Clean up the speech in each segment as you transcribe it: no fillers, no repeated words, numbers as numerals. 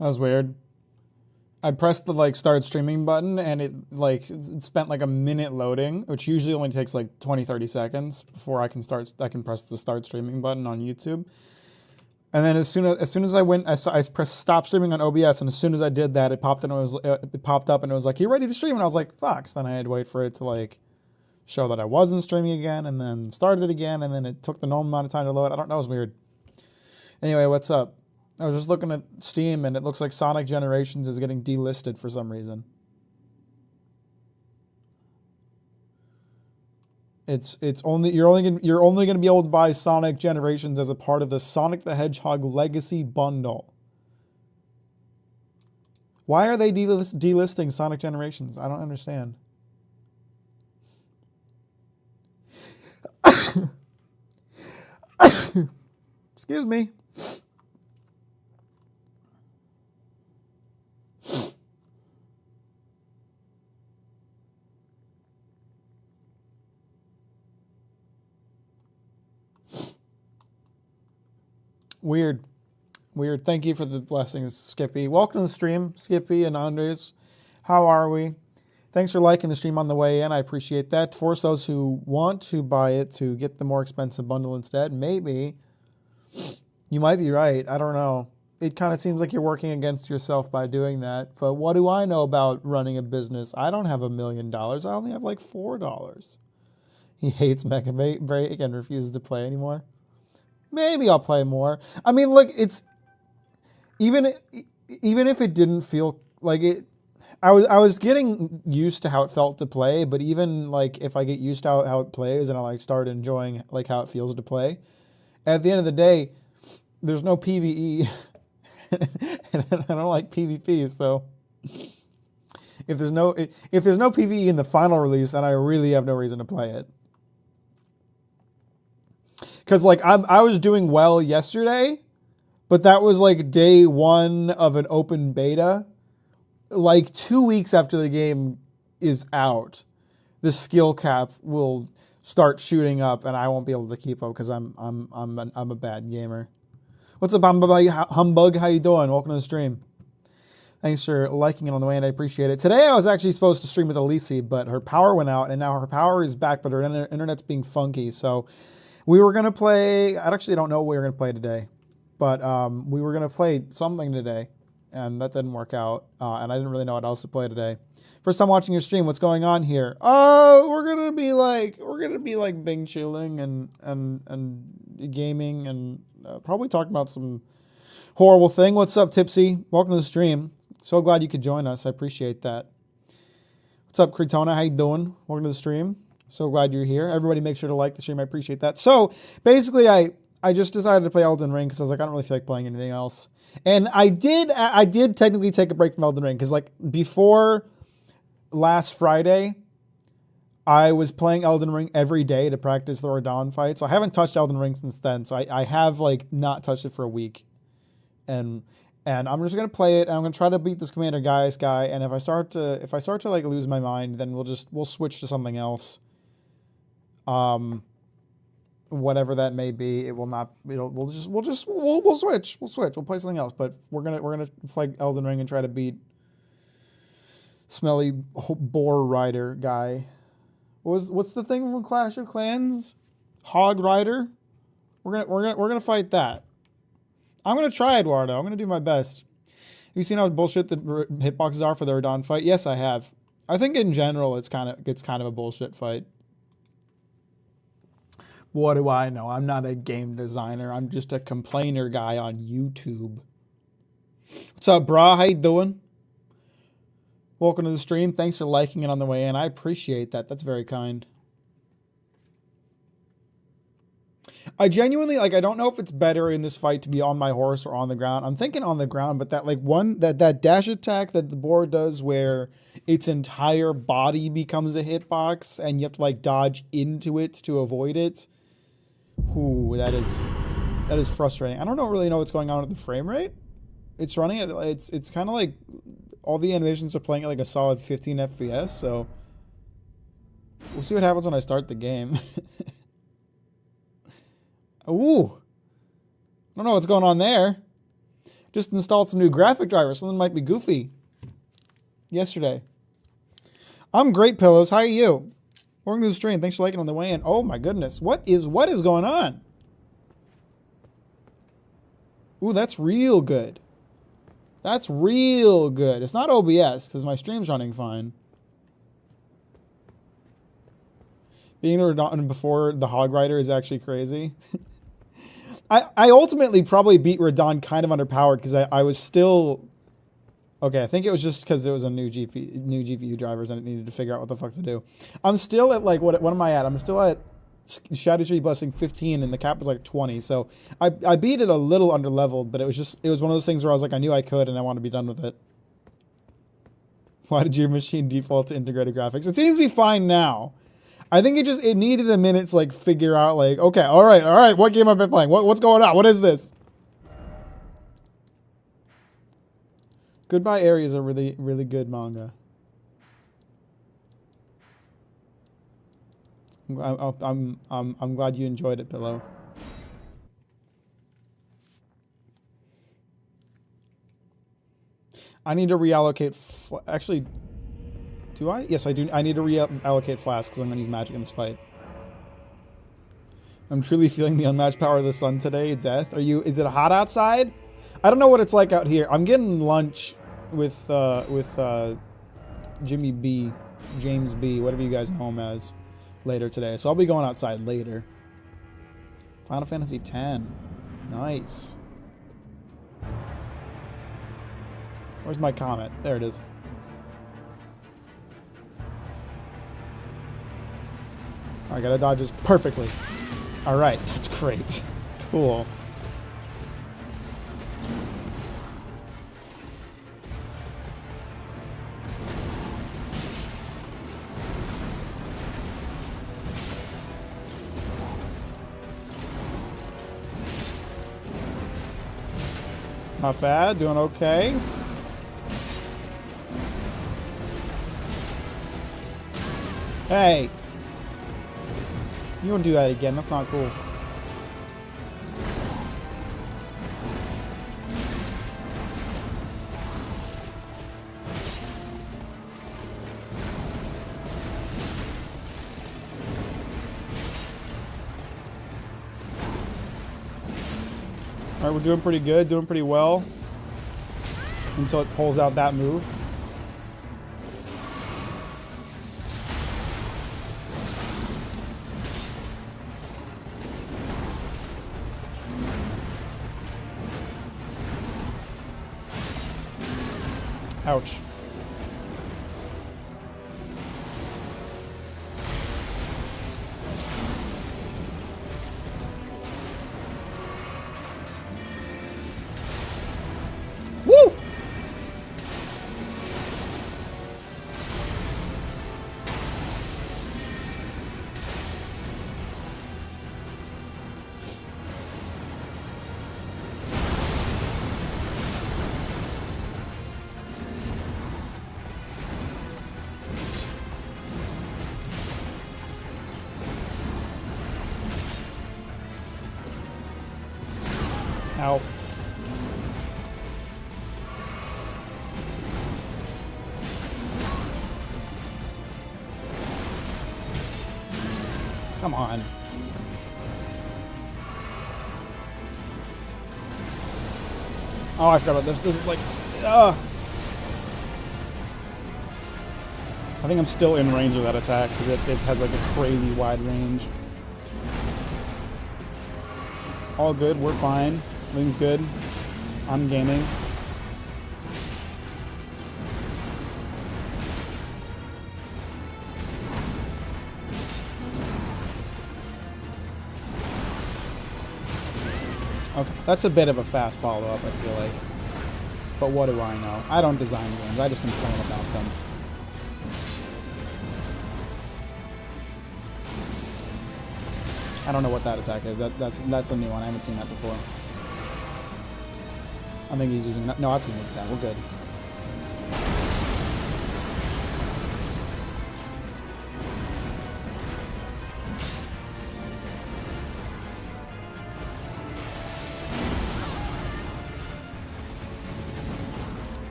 That was weird. I pressed the like start streaming button and it spent like a minute loading, which usually only takes like 20-30 seconds before I can press the start streaming button on YouTube. And then as soon as I went, I pressed stop streaming on OBS, and as soon as I did that, it popped up and it was like, "You ready to stream?" And I was like, "Fuck!" So then I had to wait for it to like show that I wasn't streaming again, and then started it again, and then it took the normal amount of time to load. I don't know, it was weird. Anyway, what's up? I was just looking at Steam, and it looks like Sonic Generations is getting delisted for some reason. It's only you're only gonna be able to buy Sonic Generations as a part of the Sonic the Hedgehog Legacy bundle. Why are they delisting Sonic Generations? I don't understand. Excuse me. Weird. Weird. Thank you for the blessings, Skippy. Welcome to the stream, Skippy and Andres. How are we? Thanks for liking the stream on the way in. I appreciate that. Force those who want to buy it to get the more expensive bundle instead. Maybe. You might be right. I don't know. It kind of seems like you're working against yourself by doing that. But what do I know about running a business? I don't have $1 million. I only have like $4. He hates Mecha Break and refuses to play anymore. Maybe I'll play more. I mean, look, it's even if it didn't feel like it, I was getting used to how it felt to play. But even like if I get used to how it plays and I like start enjoying like how it feels to play, at the end of the day, there's no PvE, and I don't like PvP. So if there's no PvE in the final release, then I really have no reason to play it. Because like I was doing well yesterday, but that was like day one of an open beta. Like 2 weeks after the game is out, the skill cap will start shooting up, and I won't be able to keep up because I'm a bad gamer. What's up, Humbug? How you doing? Welcome to the stream. Thanks for liking it on the way, and I appreciate it. Today I was actually supposed to stream with Elise, but her power went out, and now her power is back, but her internet's being funky, so. We were going to play, I actually don't know what we were going to play today, but we were going to play something today, and that didn't work out, and I didn't really know what else to play today. First time watching your stream, what's going on here? Oh, we're going to be like Bing chilling and gaming and probably talking about some horrible thing. What's up, Tipsy? Welcome to the stream. So glad you could join us. I appreciate that. What's up, Cretona? How you doing? Welcome to the stream. So glad you're here. Everybody make sure to like the stream. I appreciate that. So basically I just decided to play Elden Ring because I was like, I don't really feel like playing anything else. And I did technically take a break from Elden Ring because like before last Friday, I was playing Elden Ring every day to practice the Radahn fight. So I haven't touched Elden Ring since then. So I have like not touched it for a week. And I'm just gonna play it. And I'm gonna try to beat this Commander Gaius guy. And if I start to like lose my mind, then we'll switch to something else. Whatever that may be, it will not. We'll switch. We'll play something else. But we're gonna play Elden Ring and try to beat Smelly Boar Rider guy. What's the thing from Clash of Clans? Hog Rider. We're gonna fight that. I'm gonna try, Eduardo. I'm gonna do my best. Have you seen how bullshit the hitboxes are for the Radahn fight? Yes, I have. I think in general it's kind of a bullshit fight. What do I know? I'm not a game designer. I'm just a complainer guy on YouTube. What's up, brah? How you doing? Welcome to the stream. Thanks for liking it on the way in. I appreciate that. That's very kind. I genuinely, like, I don't know if it's better in this fight to be on my horse or on the ground. I'm thinking on the ground, but that, like, that dash attack that the boar does where its entire body becomes a hitbox and you have to, like, dodge into it to avoid it. Ooh, that is frustrating. I don't really know what's going on with the frame rate. It's running at, it's kind of like all the animations are playing at like a solid 15 FPS, so we'll see what happens when I start the game. Ooh. I don't know what's going on there. Just installed some new graphic drivers. Something might be goofy. Yesterday. I'm great, Pillows. How are you? Welcome to the stream. Thanks for liking on the way in. Oh my goodness. What is going on? Ooh, that's real good. That's real good. It's not OBS because my stream's running fine. Being Radon before the Hog Rider is actually crazy. I ultimately probably beat Radon kind of underpowered because I was still... Okay, I think it was just because it was a new GPU drivers and it needed to figure out what the fuck to do. I'm still at like, what am I at? I'm still at Shadow Tree Blessing 15 and the cap was like 20. So I beat it a little under leveled, but it was one of those things where I was like, I knew I could and I want to be done with it. Why did your machine default to integrated graphics? It seems to be fine now. I think it needed a minute to like figure out like, okay, all right, what game have I been playing? What's going on? What is this? Goodbye Area is a really, really good manga. I'm glad you enjoyed it, Pillow. I need to reallocate. Actually, do I? Yes, I do. I need to reallocate flasks because I'm going to use magic in this fight. I'm truly feeling the unmatched power of the sun today. Death. Is it hot outside? I don't know what it's like out here. I'm getting lunch with Jimmy B, James B, whatever you guys know him as, later today. So I'll be going outside later. Final Fantasy X. Nice. Where's my comet? There it is. I gotta dodge this perfectly. Alright, that's great. Cool. Not bad, doing okay. Hey! You won't do that again, that's not cool. Alright, we're doing pretty good, doing pretty well. Until it pulls out that move. Ouch. Woo! Ow. Come on. Oh, I forgot about this. This is like... I think I'm still in range of that attack because it has like a crazy wide range. All good. We're fine. Everything's good. I'm gaming. Okay, that's a bit of a fast follow-up, I feel like. But what do I know? I don't design games, I just complain about them. I don't know what that attack is. That's a new one. I haven't seen that before. I think he's using... No, I've seen this attack. We're good.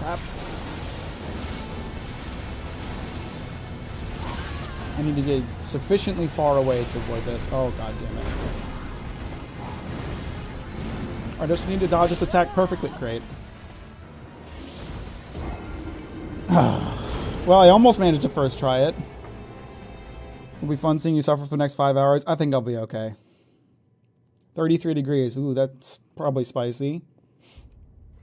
Crap. I need to get sufficiently far away to avoid this. Oh, god damn it. I just need to dodge this attack perfectly. Great. Well, I almost managed to first try it. It'll be fun seeing you suffer for the next 5 hours. I think I'll be okay. 33 degrees. Ooh, that's probably spicy.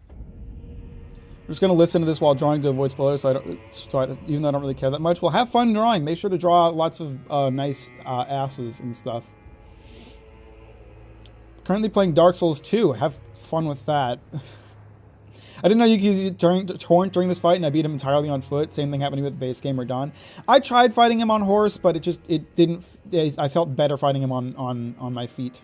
I'm just going to listen to this while drawing to avoid spoilers, even though I don't really care that much. Well, have fun drawing. Make sure to draw lots of nice asses and stuff. Currently playing Dark Souls 2. Have fun with that. I didn't know you could use Torrent during this fight, and I beat him entirely on foot. Same thing happened with the base game or Dawn. I tried fighting him on horse, but it didn't. I felt better fighting him on my feet.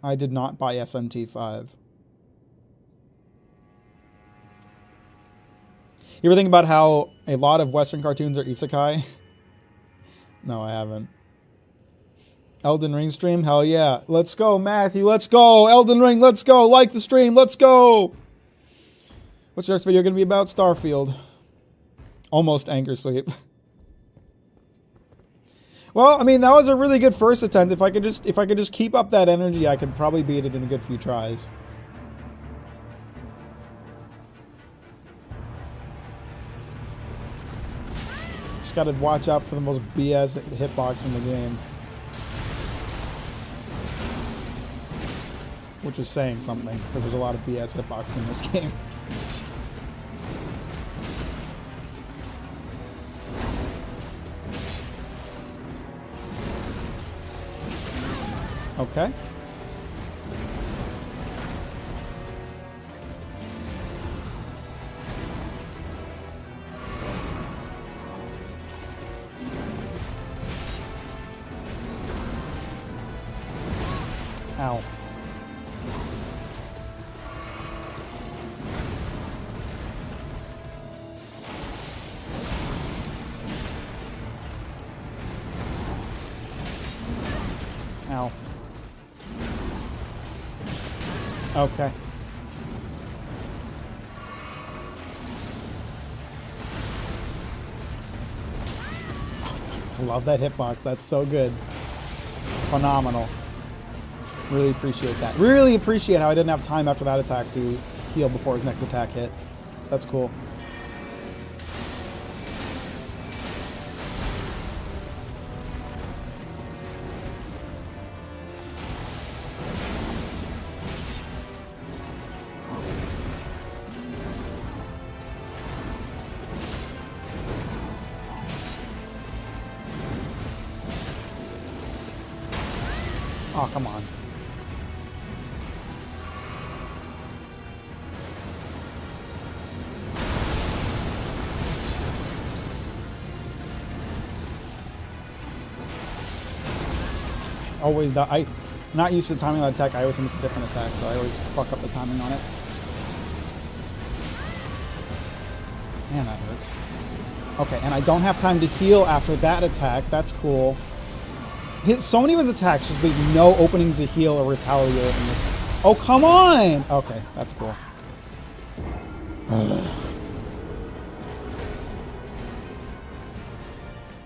I did not buy SMT5. You ever think about how a lot of Western cartoons are isekai? No, I haven't. Elden Ring stream? Hell yeah. Let's go, Matthew. Let's go. Elden Ring, let's go. Like the stream. Let's go. What's your next video going to be about? Starfield. Almost Anchor Sweep. Well, I mean, that was a really good first attempt. If I could just keep up that energy, I could probably beat it in a good few tries. Just got to watch out for the most BS hitbox in the game. Which is saying something, because there's a lot of BS hitbox in this game. Okay. Ow. Ow. Okay. I love that hitbox. That's so good. Phenomenal. Really appreciate that. Really appreciate how I didn't have time after that attack to heal before his next attack hit. That's cool. Oh, come on. Always die. I'm not used to timing that attack. I always think it's a different attack, so I always fuck up the timing on it. Man, that hurts. Okay, and I don't have time to heal after that attack. That's cool. So many of his attacks just leave no opening to heal or retaliate in this. Oh, come on! Okay, that's cool.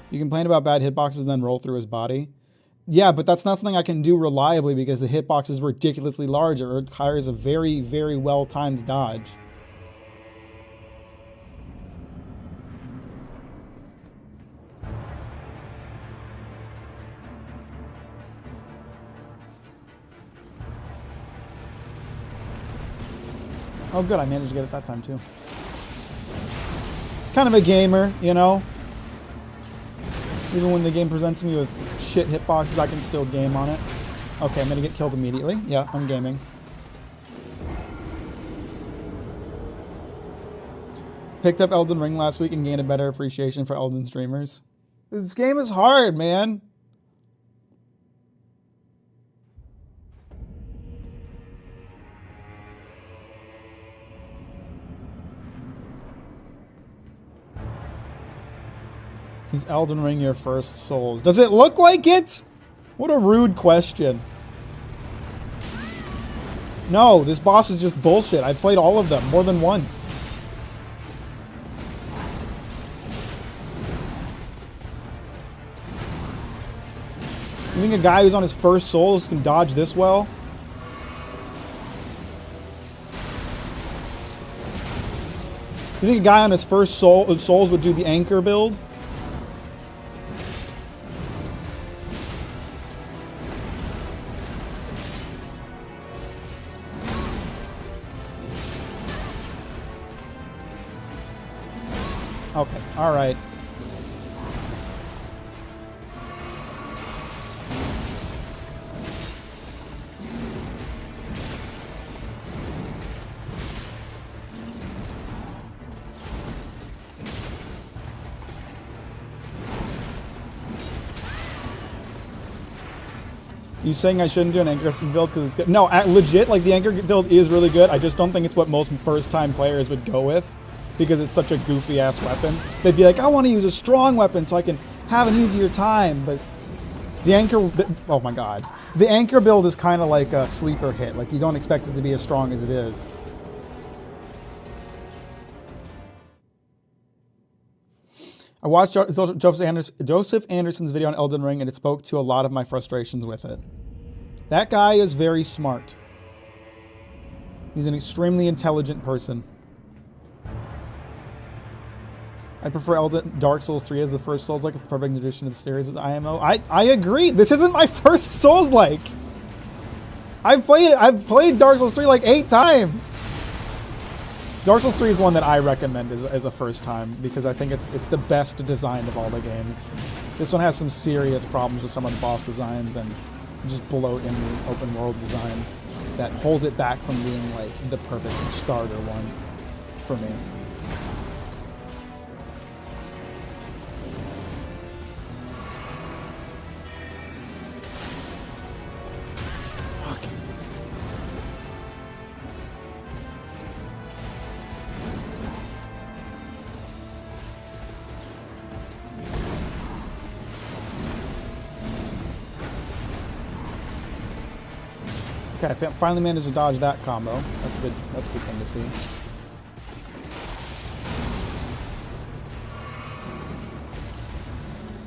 You complain about bad hitboxes and then roll through his body? Yeah, but that's not something I can do reliably because the hitbox is ridiculously large. It requires a very, very well-timed dodge. Oh, good. I managed to get it that time, too. Kind of a gamer, you know? Even when the game presents me with shit hitboxes, I can still game on it. Okay, I'm going to get killed immediately. Yeah, I'm gaming. Picked up Elden Ring last week and gained a better appreciation for Elden streamers. This game is hard, man. Is Elden Ring your first Souls? Does it look like it? What a rude question. No, this boss is just bullshit. I've played all of them more than once. You think a guy who's on his first souls can dodge this well? You think a guy on his first souls would do the anchor build? Okay, alright. You saying I shouldn't do an anchor build because it's good? No, legit, like the anchor build is really good. I just don't think it's what most first-time players would go with because it's such a goofy-ass weapon. They'd be like, I want to use a strong weapon so I can have an easier time, but the anchor, oh my god. The anchor build is kind of like a sleeper hit. Like, you don't expect it to be as strong as it is. I watched Joseph Anderson's video on Elden Ring, and it spoke to a lot of my frustrations with it. That guy is very smart. He's an extremely intelligent person. I prefer Dark Souls 3 as the first Souls-like. It's the perfect addition to the series of the IMO. I agree. This isn't my first Souls-like. I've played Dark Souls 3 like 8 times. Dark Souls 3 is one that I recommend as a first time because I think it's the best designed of all the games. This one has some serious problems with some of the boss designs and just bloat in the open world design that hold it back from being like the perfect starter one for me. Okay, I finally managed to dodge that combo. That's good. That's a good thing to see.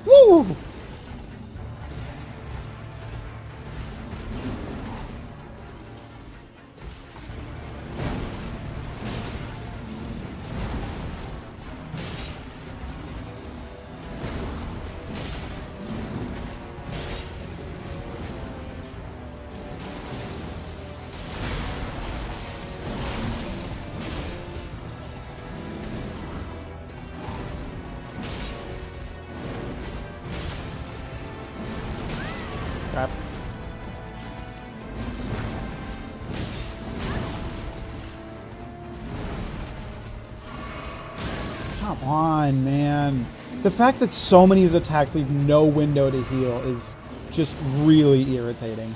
Woo! Crap. Come on, man. The fact that so many of his attacks leave no window to heal is just really irritating.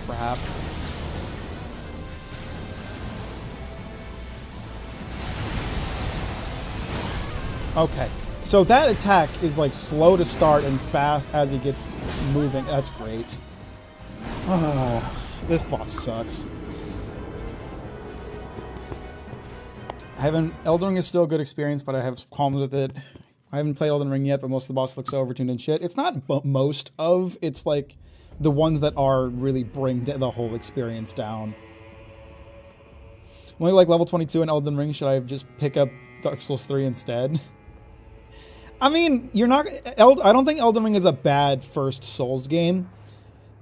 Perhaps. Okay, so that attack is like slow to start and fast as he gets moving. That's great. This boss sucks. Elden Ring is still a good experience, but I have qualms with it. I haven't played Elden Ring yet, but most of the bosses look so overtuned and shit. It's not most of, it's like the ones that are really bring the whole experience down. Only like level 22 in Elden Ring, should I just pick up Dark Souls 3 instead? I mean, you're not... I don't think Elden Ring is a bad first Souls game,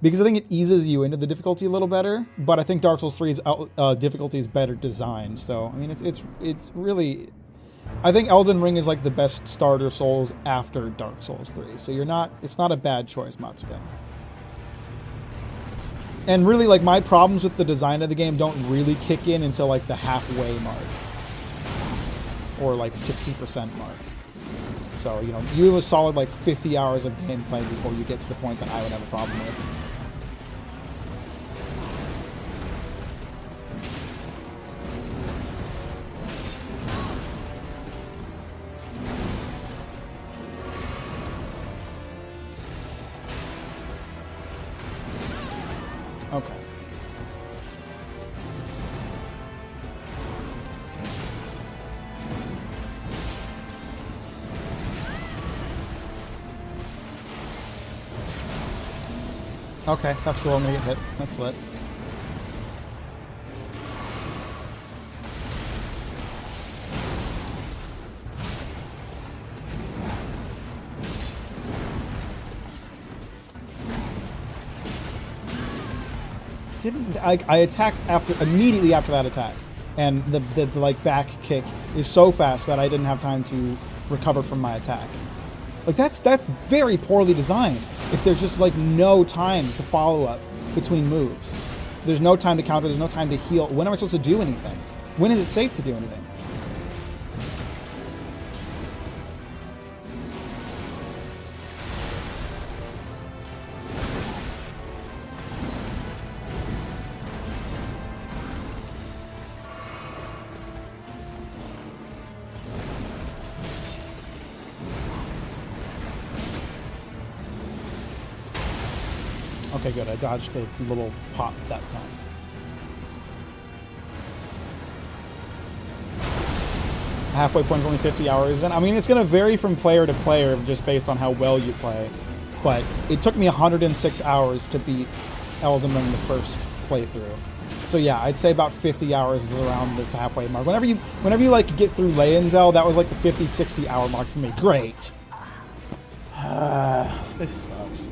because I think it eases you into the difficulty a little better, but I think Dark Souls 3's difficulty is better designed, so, I mean, it's really... I think Elden Ring is like the best starter Souls after Dark Souls 3. So it's not a bad choice, Matsugen. And really, like, my problems with the design of the game don't really kick in until like the halfway mark. Or like 60% mark. So, you know, you have a solid like 50 hours of gameplay before you get to the point that I would have a problem with. Okay. Okay, that's cool. I'm gonna get hit. That's lit. I attacked immediately after that attack, and the like back kick is so fast that I didn't have time to recover from my attack. Like that's very poorly designed. If there's just like no time to follow up between moves, there's no time to counter, there's no time to heal. When am I supposed to do anything? When is it safe to do anything? Okay, good. I dodged a little pop that time. Halfway point is only 50 hours, and I mean, it's going to vary from player to player just based on how well you play. But it took me 106 hours to beat Elden Ring the first playthrough. So yeah, I'd say about 50 hours is around the halfway mark. Whenever you like get through Leyenzel, that was like the 50, 60 hour mark for me. Great. This sucks.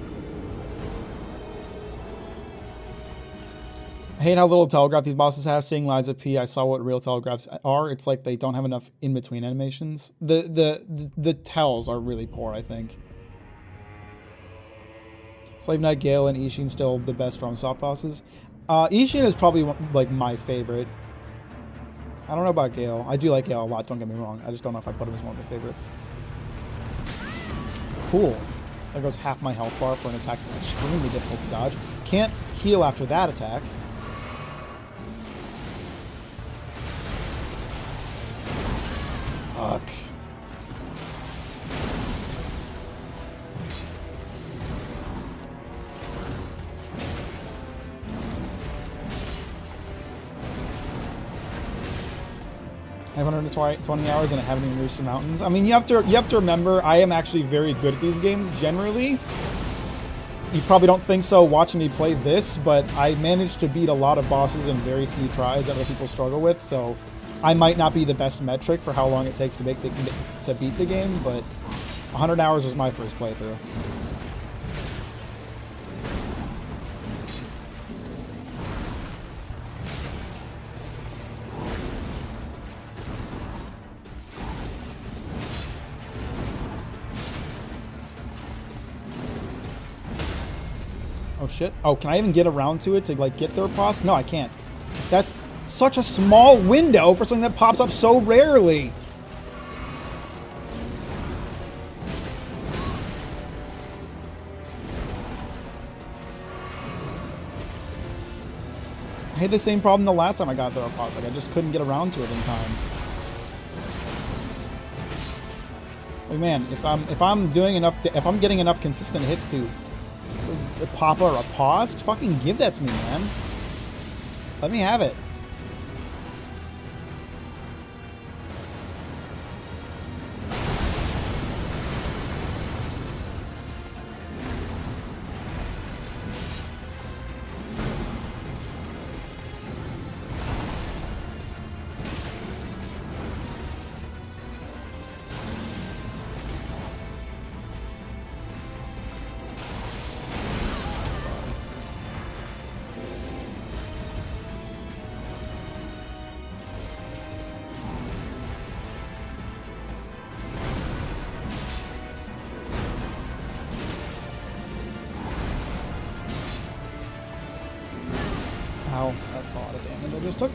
I hate how little telegraph these bosses have. Seeing Liza P, I saw what real telegraphs are. It's like they don't have enough in-between animations. The tells are really poor, I think. Slave Knight, Gale, and Ishin still the best from soft bosses. Ishin is probably like my favorite. I don't know about Gale. I do like Gale a lot, don't get me wrong. I just don't know if I put him as one of my favorites. Cool. There goes half my health bar for an attack that's extremely difficult to dodge. Can't heal after that attack. Fuck. I have 120 hours and I haven't even reached the mountains. I mean, you have to remember, I am actually very good at these games generally. You probably don't think so watching me play this, but I managed to beat a lot of bosses in very few tries that other people struggle with, so I might not be the best metric for how long it takes to beat the game, but 100 hours was my first playthrough. Oh shit. Oh, can I even get around to it to like get there past? No, I can't. That's such a small window for something that pops up so rarely. I had the same problem the last time I got there past. Like I just couldn't get around to it in time. Like man, if I'm getting enough consistent hits to pop or a pause, fucking give that to me, man. Let me have it. That's a lot of damage I just took.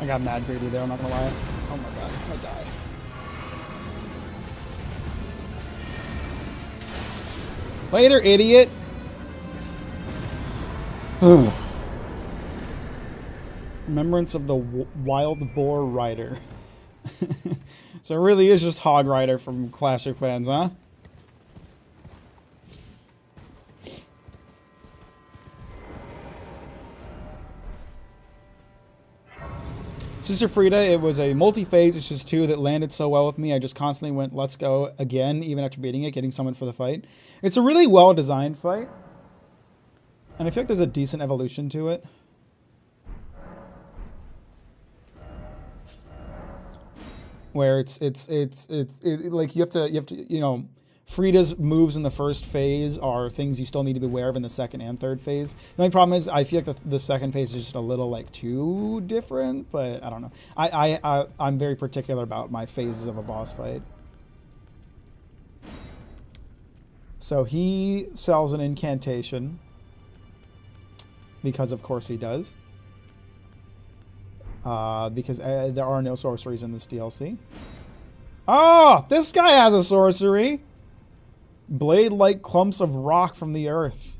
I got mad greedy there, I'm not gonna lie. Oh my god, if I die. Later, idiot! Remembrance of the Wild Boar Rider. So it really is just Hog Rider from Clash of Clans, huh? Sister Frida, it was a multi-phase, it's just 2 that landed so well with me. I just constantly went, let's go again, even after beating it, getting summoned for the fight. It's a really well-designed fight. And I feel like there's a decent evolution to it. Where it's like you have to, you know, Frida's moves in the first phase are things you still need to be aware of in the second and third phase. The only problem is I feel like the second phase is just a little like too different, but I don't know. I'm very particular about my phases of a boss fight. So he sells an incantation because of course he does. Because there are no sorceries in this DLC. Oh, this guy has a sorcery. Blade-like clumps of rock from the earth.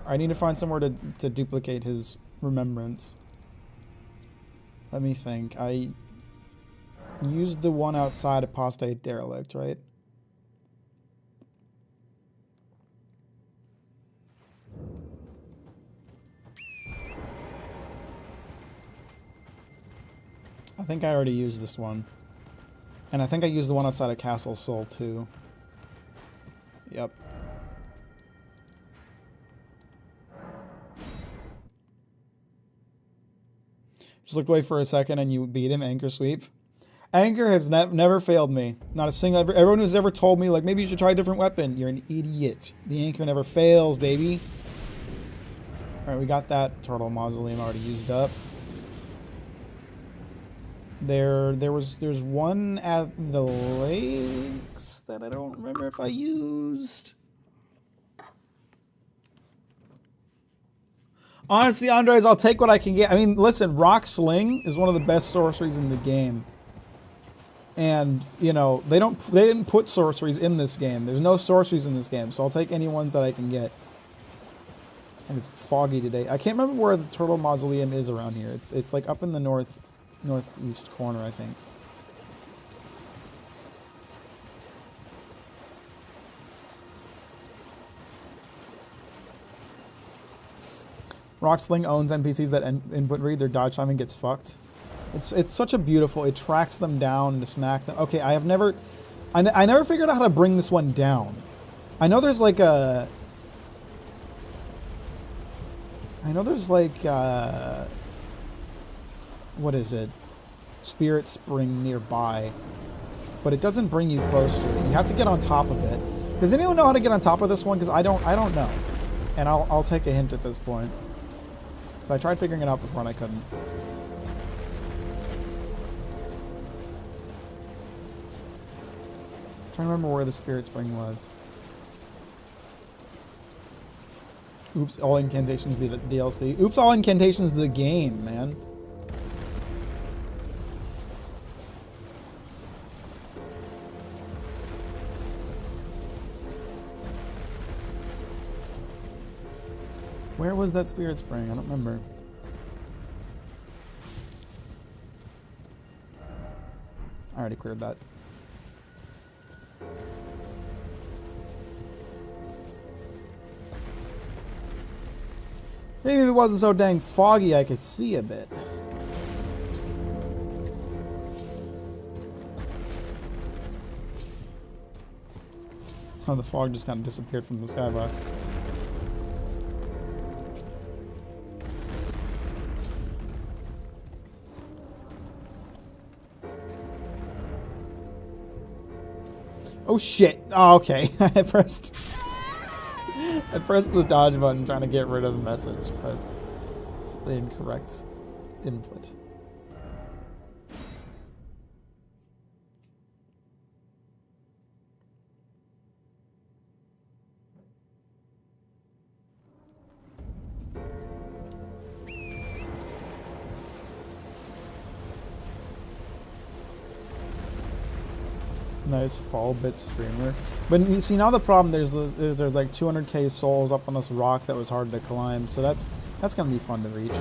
I need to find somewhere to duplicate his remembrance. Let me think. I used the one outside Apostate Derelict, right? I think I already used this one. And I think I used the one outside of Castle Soul too. Yep. Just looked away for a second and you beat him, Anchor Sweep. Anchor has never failed me. Not a single... Everyone who's ever told me, like, maybe you should try a different weapon. You're an idiot. The Anchor never fails, baby. Alright, we got that Turtle Mausoleum already used up. There's one at the lakes that I don't remember if I used. Honestly, Andres, I'll take what I can get. I mean, listen, Rock Sling is one of the best sorceries in the game. And, you know, they didn't put sorceries in this game. There's no sorceries in this game, so I'll take any ones that I can get. And it's foggy today. I can't remember where the Turtle Mausoleum is around here. It's like up in the northeast corner, I think. Rocksling owns NPCs that input read their dodge time and gets fucked. It's such a beautiful. It tracks them down and to smack them. Okay, I never figured out how to bring this one down. I know there's like a. What is it? Spirit Spring nearby. But it doesn't bring you close to it. You have to get on top of it. Does anyone know how to get on top of this one? Because I don't know. And I'll take a hint at this point. So I tried figuring it out before and I couldn't. I'm trying to remember where the Spirit Spring was. Oops, all incantations be the DLC. Oops, all incantations the game, man. Where was that spirit spring? I don't remember. I already cleared that. Maybe if it wasn't so dang foggy, I could see a bit. Oh, the fog just kind of disappeared from the skybox. Oh shit! Oh, okay. I pressed the dodge button trying to get rid of the message, but it's the incorrect input. Nice fall bit streamer. But you see, now the problem is there's like 200k souls up on this rock that was hard to climb, so that's gonna be fun to reach.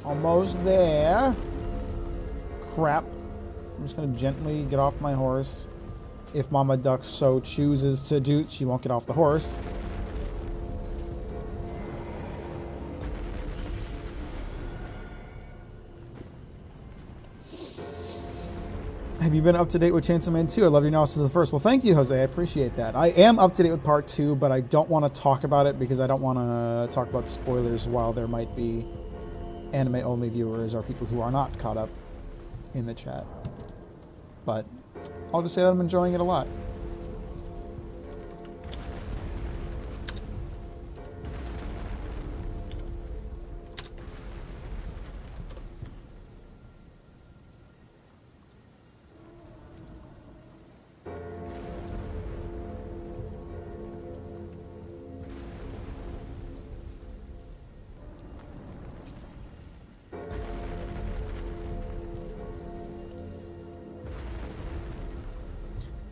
Almost there. Crap. I'm just gonna gently get off my horse. If Mama Duck so chooses to do, she won't get off the horse. Have you been up to date with Chainsaw Man 2? I love your analysis of the first. Well, thank you, Jose. I appreciate that. I am up to date with part 2, but I don't want to talk about it because I don't want to talk about spoilers while there might be anime-only viewers or people who are not caught up in the chat. But I'll just say that I'm enjoying it a lot.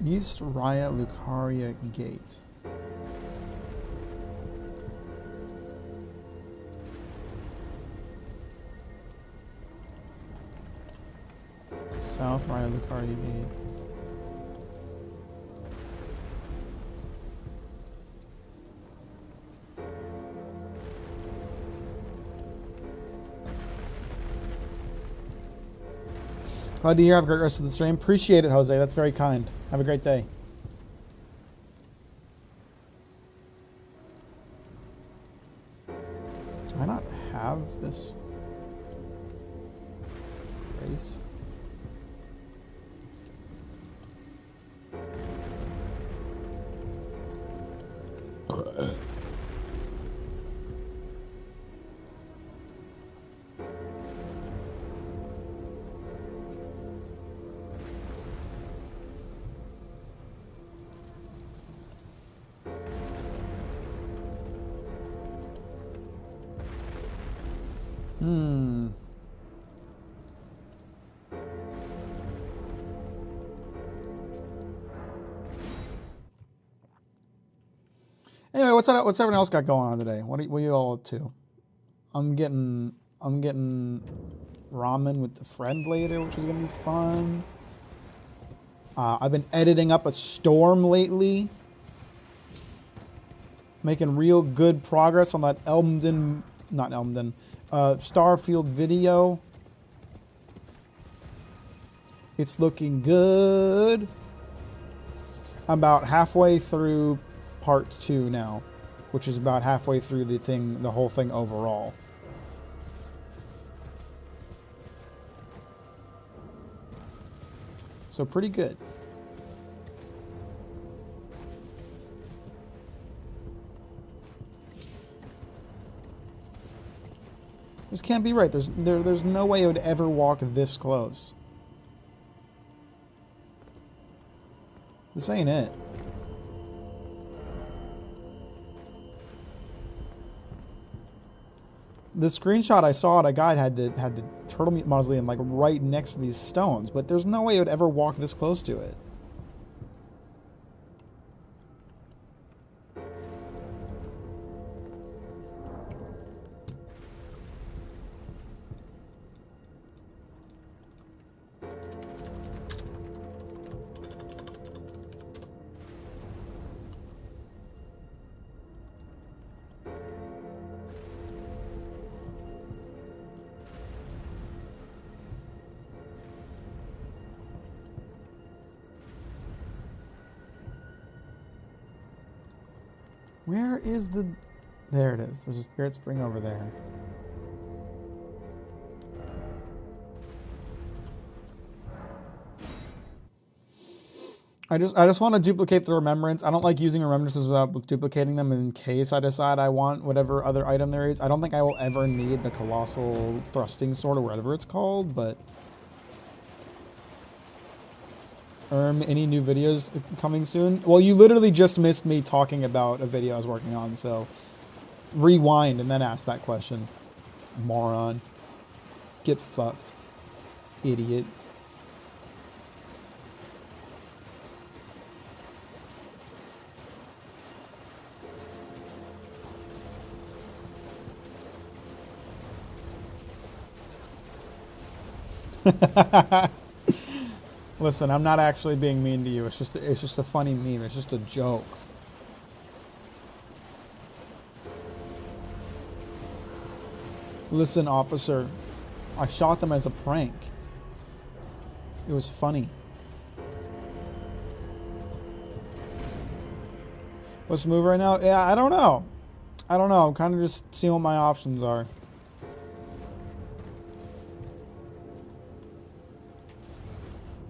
East Raya Lucaria Gate. South Raya Lucaria Gate. Glad to hear. Have a great rest of the stream. Appreciate it, Jose. That's very kind. Have a great day. Do I not have this grace? Anyway, what's everyone else got going on today? What are you all up to? I'm getting ramen with the friend later, which is gonna be fun. I've been editing up a storm lately, making real good progress on that Starfield video. It's looking good. I'm about halfway through part 2 now, which is about halfway through the whole thing overall. So pretty good. This can't be right. There's no way I would ever walk this close. This ain't it. The screenshot I saw at a guide had the turtle mausoleum like right next to these stones, but there's no way it would ever walk this close to it. Where is the... There it is. There's a spirit spring over there. I just want to duplicate the remembrance. I don't like using remembrances without duplicating them in case I decide I want whatever other item there is. I don't think I will ever need the colossal thrusting sword or whatever it's called, but... any new videos coming soon? Well, you literally just missed me talking about a video I was working on, so rewind and then ask that question. Moron. Get fucked. Idiot. Listen, I'm not actually being mean to you. It's just a funny meme. It's just a joke. Listen, officer, I shot them as a prank. It was funny. What's the move right now? Yeah, I don't know. I'm kind of just seeing what my options are.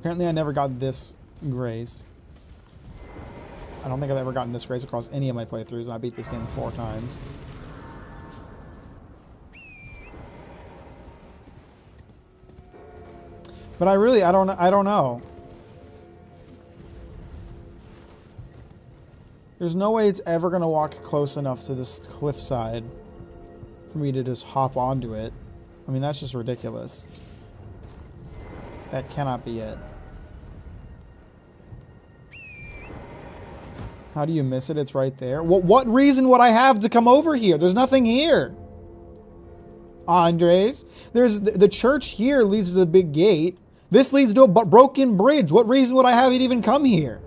Apparently I never got this grace. I don't think I've ever gotten this grace across any of my playthroughs, and I beat this game 4 times. But I don't know. There's no way it's ever going to walk close enough to this cliffside for me to just hop onto it. I mean, that's just ridiculous. That cannot be it. How do you miss it? It's right there. What reason would I have to come over here? There's nothing here. Andres. There's the church here leads to the big gate. This leads to a broken bridge. What reason would I have it even come here?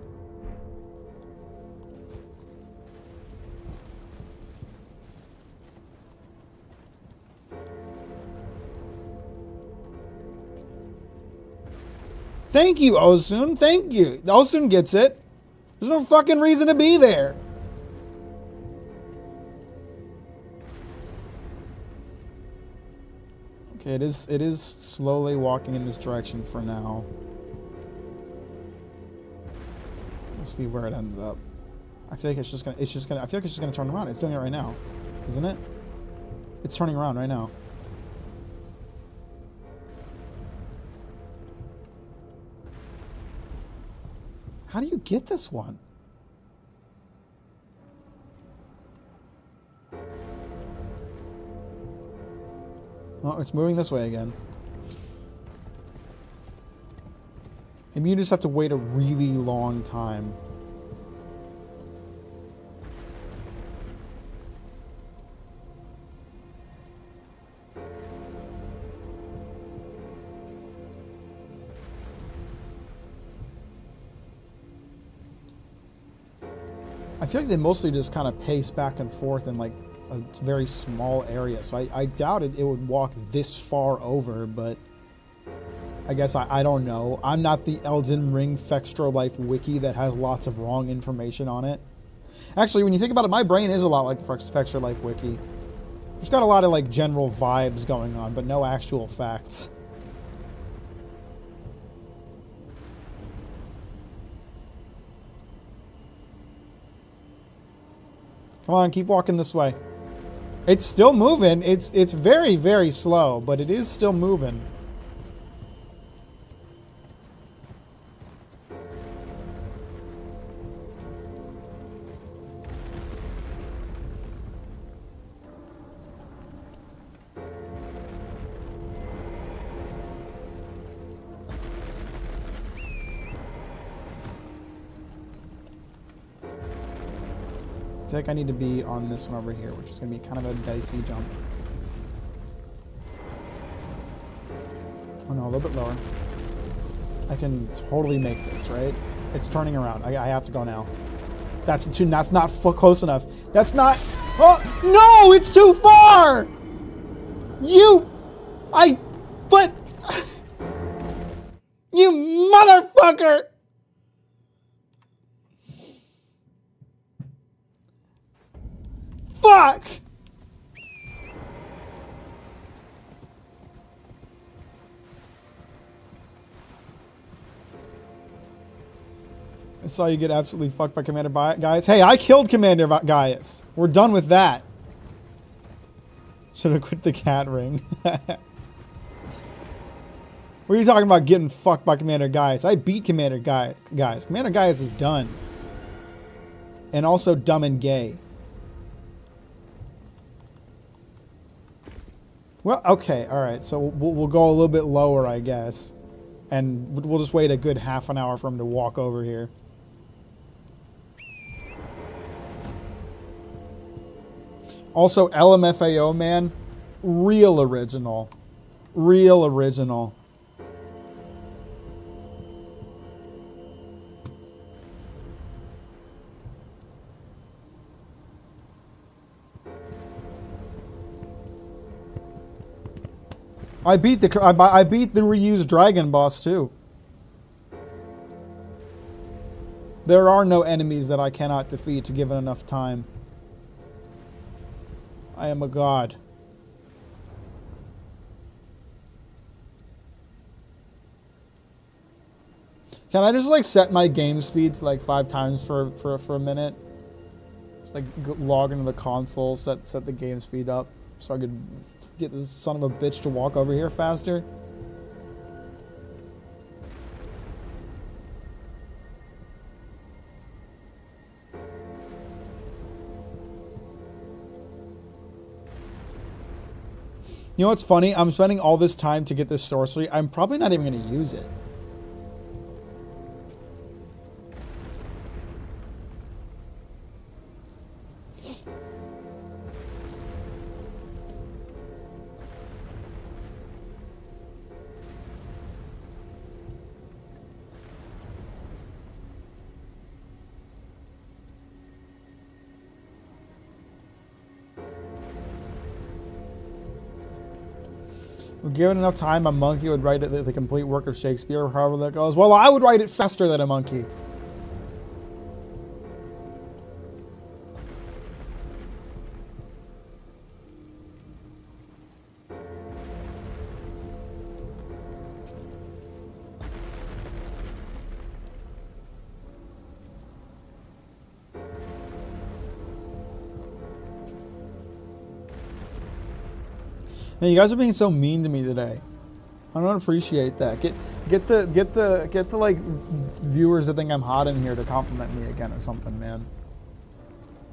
Thank you, Osun. Thank you. Osun gets it. There's no fucking reason to be there. Okay, it is slowly walking in this direction for now. We'll see where it ends up. I feel like I feel like it's just gonna turn around. It's doing it right now, isn't it? It's turning around right now. How do you get this one? Oh, it's moving this way again. Maybe you just have to wait a really long time. I feel like they mostly just kind of pace back and forth in like a very small area, so I doubted it would walk this far over, but I guess I don't know. I'm not the Elden Ring Fextra Life wiki that has lots of wrong information on it. Actually, when you think about it, my brain is a lot like the Fextra Life wiki. There's got a lot of like general vibes going on, but no actual facts. Come on, keep walking this way. It's still moving. It's very, very slow, but it is still moving. I feel like I need to be on this one over here, which is going to be kind of a dicey jump. Oh no, a little bit lower. I can totally make this, right? It's turning around. I have to go now. That's not close enough. That's not... Oh, no! It's too far! But... You motherfucker! Fuck! I saw you get absolutely fucked by Commander Gaius. Hey, I killed Commander Gaius. We're done with that. Should have quit the cat ring. What are you talking about getting fucked by Commander Gaius? I beat Commander Gaius. Commander Gaius is done. And also dumb and gay. Well, okay, alright. So we'll go a little bit lower, I guess. And we'll just wait a good half an hour for him to walk over here. Also, LMFAO, man. Real original. Real original. I beat the reused dragon boss too. There are no enemies that I cannot defeat given enough time. I am a god. Can I just like set my game speed to like 5 times for a minute? Just like log into the console, set the game speed up so I could get this son of a bitch to walk over here faster. You know what's funny? I'm spending all this time to get this sorcery. I'm probably not even going to use it. Given enough time, a monkey would write the complete work of Shakespeare, or however that goes. Well, I would write it faster than a monkey. Man, you guys are being so mean to me today. I don't appreciate that. Get the like viewers that think I'm hot in here to compliment me again or something, man.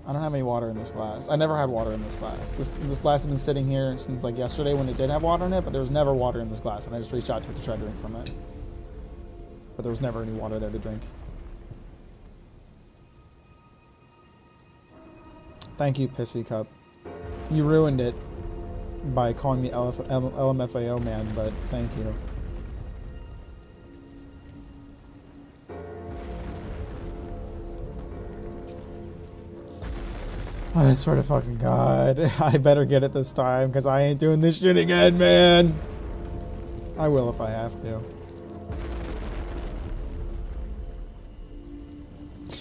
I don't have any water in this glass. I never had water in this glass. This glass has been sitting here since like yesterday when it did have water in it, but there was never water in this glass, and I just reached out to it to try to drink from it. But there was never any water there to drink. Thank you, Pissy Cup. You ruined it by calling me LMFAO man, but thank you. I swear to fucking God, I better get it this time, because I ain't doing this shit again, man. I will if I have to.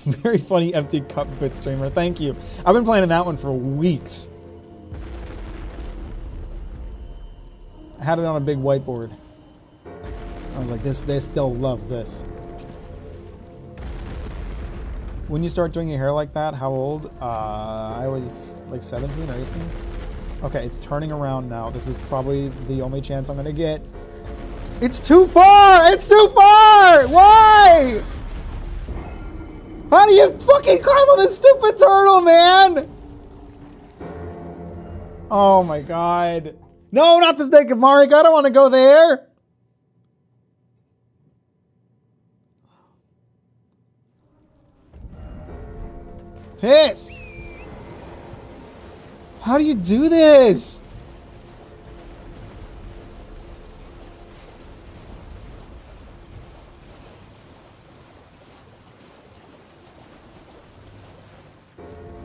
Very funny empty cup bit streamer, thank you. I've been playing that one for weeks. I had it on a big whiteboard. I was like, they still love this. When you start doing your hair like that, how old? I was like 17 or 18. Okay, it's turning around now. This is probably the only chance I'm gonna get. It's too far! It's too far! Why? How do you fucking climb on this stupid turtle, man? Oh my God. No, not the Snake of Marek. I don't want to go there. Piss. How do you do this?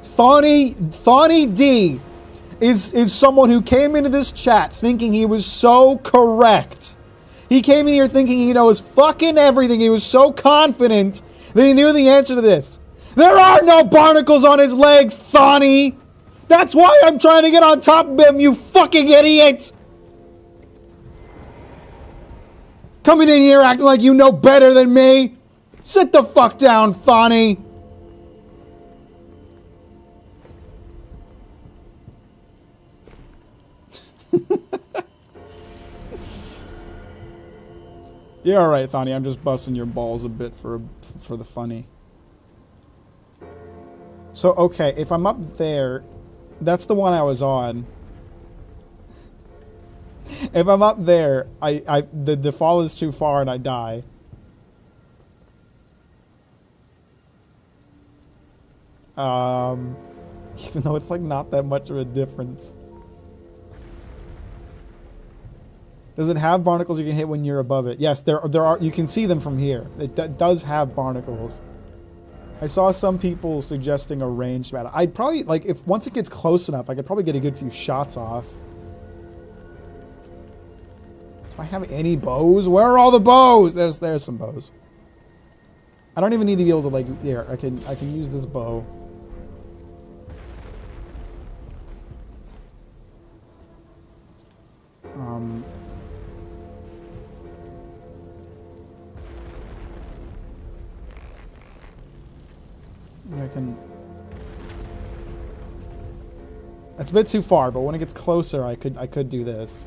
Thawny D is someone who came into this chat thinking he was so correct. He came in here thinking he knows fucking everything. He was so confident that he knew the answer to this. There are no barnacles on his legs, Thawny. That's why I'm trying to get on top of him, you fucking idiot. Coming in here acting like you know better than me. Sit the fuck down, Thawny. Yeah, all right, Thawny. I'm just busting your balls a bit for the funny. So, okay, if I'm up there, that's the one I was on. If I'm up there, the fall is too far and I die. Even though it's like not that much of a difference. Does it have barnacles you can hit when you're above it? Yes, there are. You can see them from here. It does have barnacles. I saw some people suggesting a ranged battle. I'd probably, like, if once it gets close enough, I could probably get a good few shots off. Do I have any bows? Where are all the bows? There's some bows. I don't even need to be able to, like, here, I can use this bow. I can... That's a bit too far, but when it gets closer, I could do this.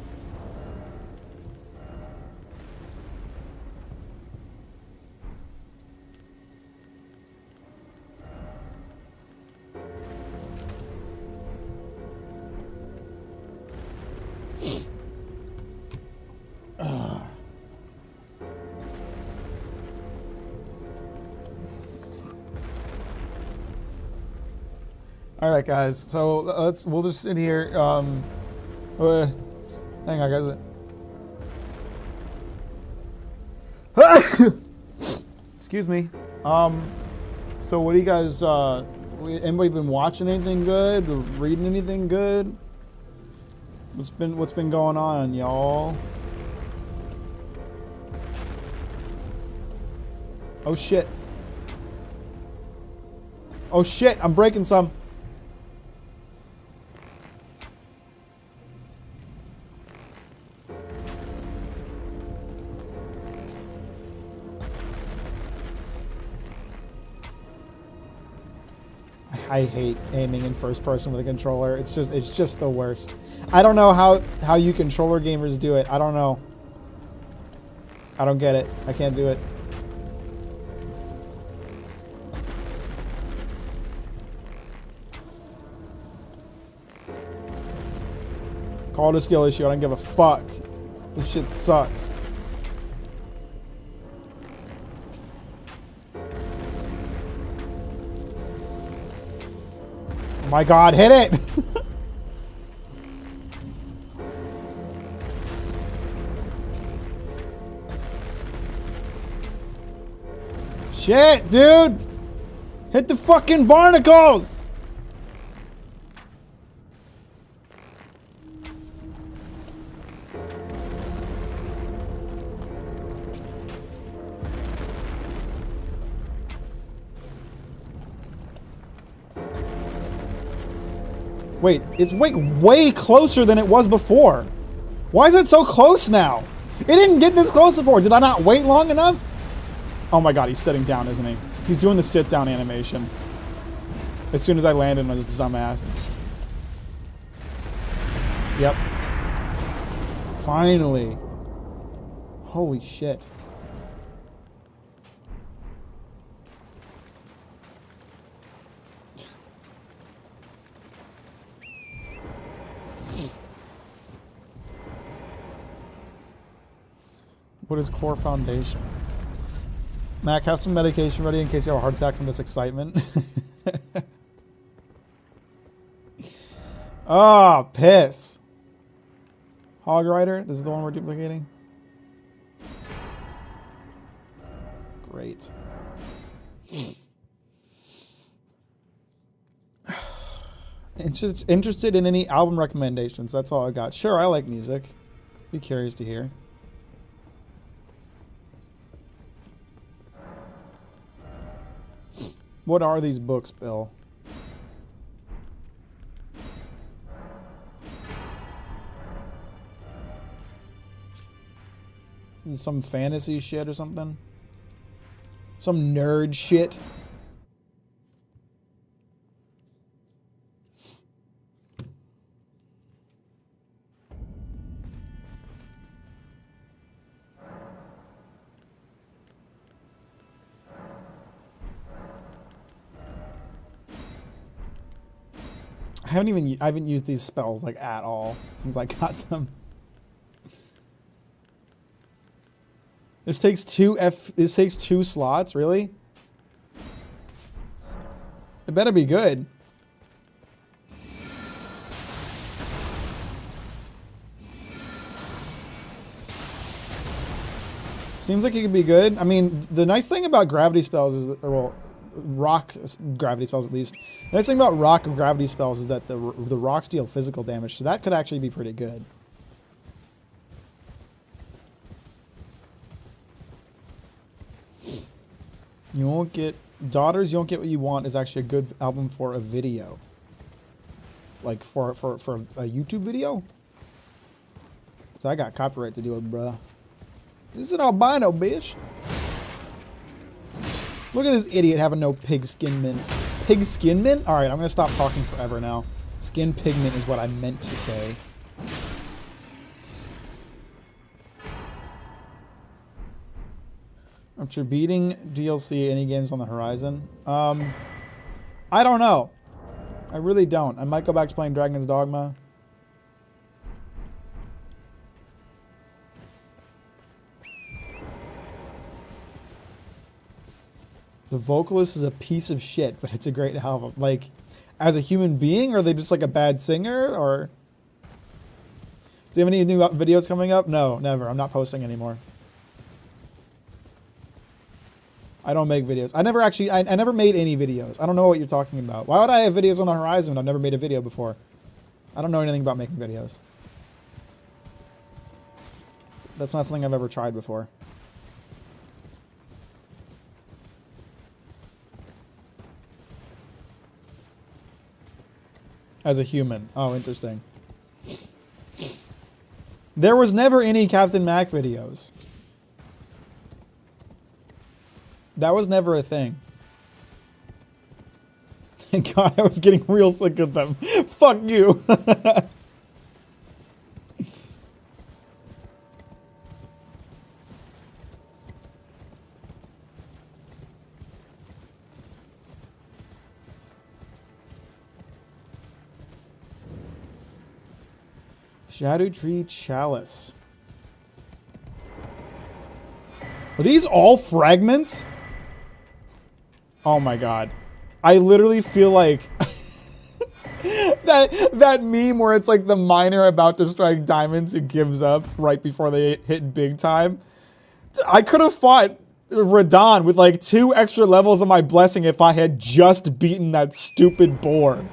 All right, guys. So we'll just sit here. Hang on, guys. Excuse me. So what do you guys? Anybody been watching anything good? Or reading anything good? What's been going on, y'all? Oh shit. Oh shit! I'm breaking some. I hate aiming in first person with a controller. It's just the worst. I don't know how you controller gamers do it. I don't know. I don't get it. I can't do it. Call it a skill issue. I don't give a fuck. This shit sucks. My God, hit it! Shit, dude! Hit the fucking barnacles! Wait, it's way closer than it was before. Why is it so close now? It didn't get this close before. Did I not wait long enough? Oh my God, he's sitting down, isn't he? He's doing the sit down animation. As soon as I landed on his dumbass. Yep. Finally. Holy shit. What is core foundation? Mac, have some medication ready in case you have a heart attack from this excitement. Oh, piss. Hog Rider, this is the one we're duplicating? Great. Interested in any album recommendations? That's all I got. Sure, I like music. Be curious to hear. What are these books, Bill? Some fantasy shit or something? Some nerd shit? I haven't used these spells like at all since I got them. This takes two slots, really? It better be good. Seems like it could be good. I mean, the nice thing about gravity spells is that, or well, rock gravity spells at least. The nice thing about rock gravity spells is that the rocks deal physical damage, so that could actually be pretty good. You won't get Daughters, You Won't Get What You Want is actually a good album for a video. Like for a YouTube video? So I got copyright to deal with, bruh. This is an albino, bitch. Look at this idiot having no pig skin mint. Pig skin mint? Alright, I'm gonna stop talking forever now. Skin pigment is what I meant to say. After beating DLC, any games on the horizon? I don't know. I really don't. I might go back to playing Dragon's Dogma. The vocalist is a piece of shit, but it's a great album. Like, as a human being, or are they just like a bad singer, or? Do you have any new videos coming up? No, never. I'm not posting anymore. I don't make videos. I never made any videos. I don't know what you're talking about. Why would I have videos on the horizon when I've never made a video before? I don't know anything about making videos. That's not something I've ever tried before. As a human. Oh, interesting. There was never any Captain Mack videos. That was never a thing. Thank God, I was getting real sick of them. Fuck you. Shadow Tree Chalice. Are these all fragments? Oh my God. I literally feel like that meme where it's like the miner about to strike diamonds who gives up right before they hit big time. I could have fought Radon with like 2 extra levels of my blessing if I had just beaten that stupid boar.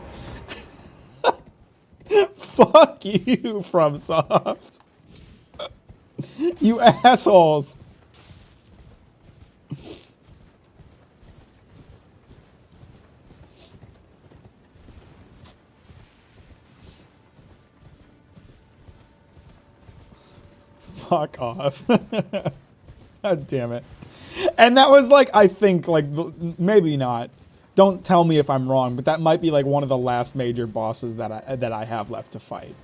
Fuck you, FromSoft. You assholes. Fuck off. God damn it. And that was like, I think, like, maybe not. Don't tell me if I'm wrong, but that might be like one of the last major bosses that I have left to fight.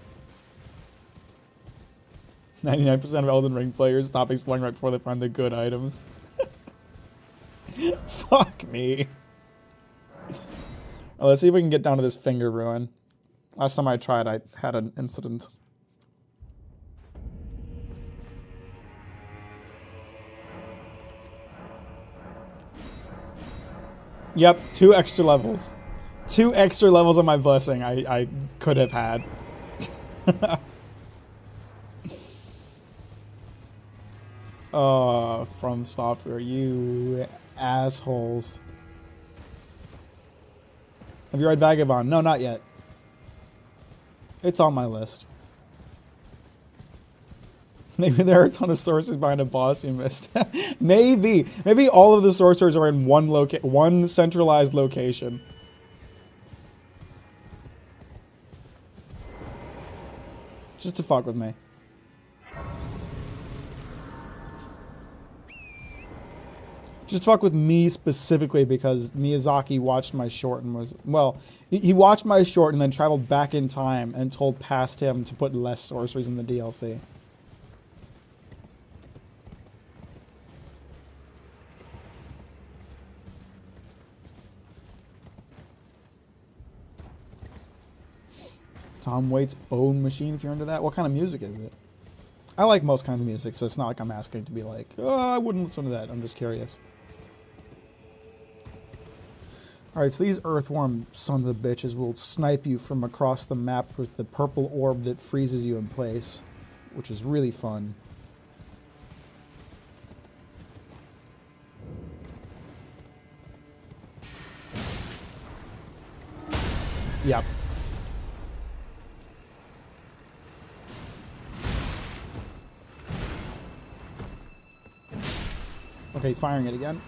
99% of Elden Ring players stop exploring right before they find the good items. Fuck me. Well, let's see if we can get down to this finger ruin. Last time I tried, I had an incident. Yep, 2 extra levels. 2 extra levels of my blessing I could have had. From Software, you assholes. Have you read Vagabond? No, not yet. It's on my list. Maybe there are a ton of sources behind a boss you missed. Maybe. Maybe all of the sorcerers are in one centralized location. Just to fuck with me. Just fuck with me specifically because Miyazaki watched my short and was... Well, he watched my short and then traveled back in time and told past him to put less sorceries in the DLC. Tom Waits' Bone Machine, if you're into that. What kind of music is it? I like most kinds of music, so it's not like I'm asking to be like, oh, I wouldn't listen to that. I'm just curious. Alright, so these earthworm sons of bitches will snipe you from across the map with the purple orb that freezes you in place, which is really fun. Yep. Okay, he's firing it again.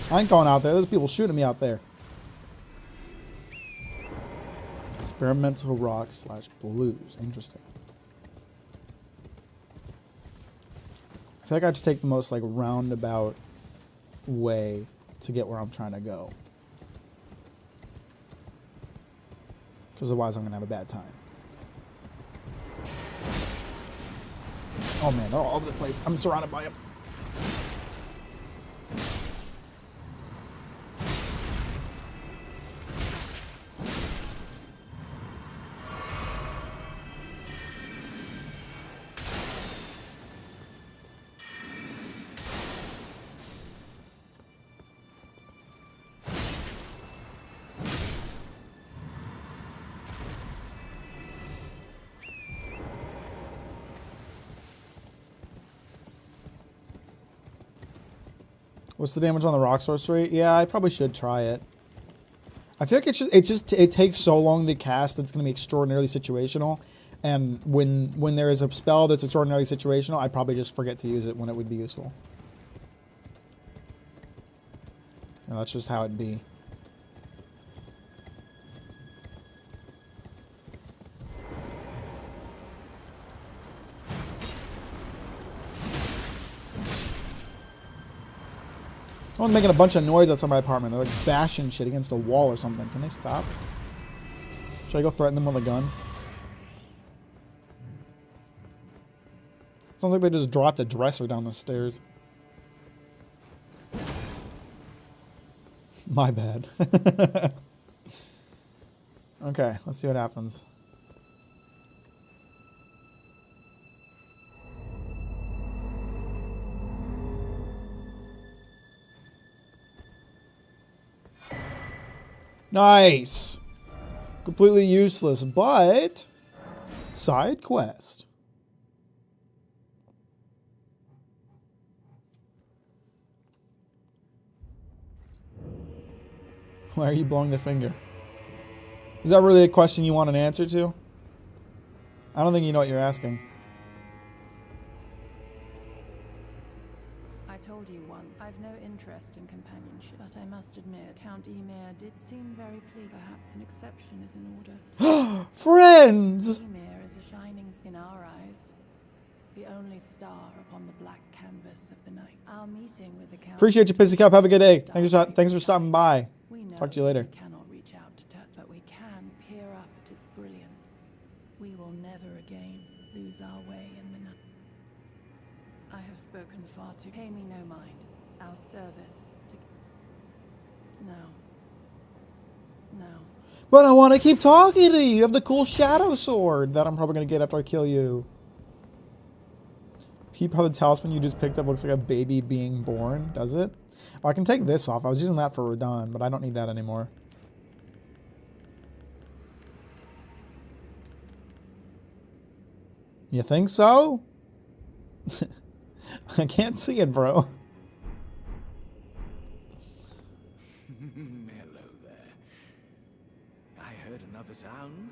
I ain't going out there. There's people shooting me out there. Experimental rock / blues. Interesting. I feel like I have to take the most like roundabout way to get where I'm trying to go. Because otherwise I'm going to have a bad time. Oh man, they're all over the place. I'm surrounded by them. What's the damage on the rock sorcery? Yeah, I probably should try it. I feel like it takes so long to cast that it's going to be extraordinarily situational. And when there is a spell that's extraordinarily situational, I probably just forget to use it when it would be useful. And that's just how it be. Someone's making a bunch of noise outside my apartment. They're like bashing shit against a wall or something. Can they stop? Should I go threaten them with a gun? Sounds like they just dropped a dresser down the stairs. My bad. Okay, let's see what happens. Nice! Completely useless, but side quest. Why are you blowing the finger? Is that really a question you want an answer to? I don't think you know what you're asking. I told you once, I've no interest in companionship, but I must admit, Count Emir did seem very pleased. Perhaps an exception is in order. Friends! Emir is a shining in our eyes, the only star upon the black canvas of the night. Our meeting with the Count... Appreciate you, Pissy Cup. Have a good day. Thanks for stopping by. We know Talk to you later. we cannot reach out to touch, but we can peer up at his brilliance. We will never again lose our way in the night. I have spoken far too. Pay me no mind. Our service to... Now, now. But I want to keep talking to you. You have the cool shadow sword that I'm probably going to get after I kill you. Peep how the talisman you just picked up looks like a baby being born, does it? Oh, I can take this off. I was using that for Radon, but I don't need that anymore. You think so? I can't see it, bro. Hello there. I heard another sound.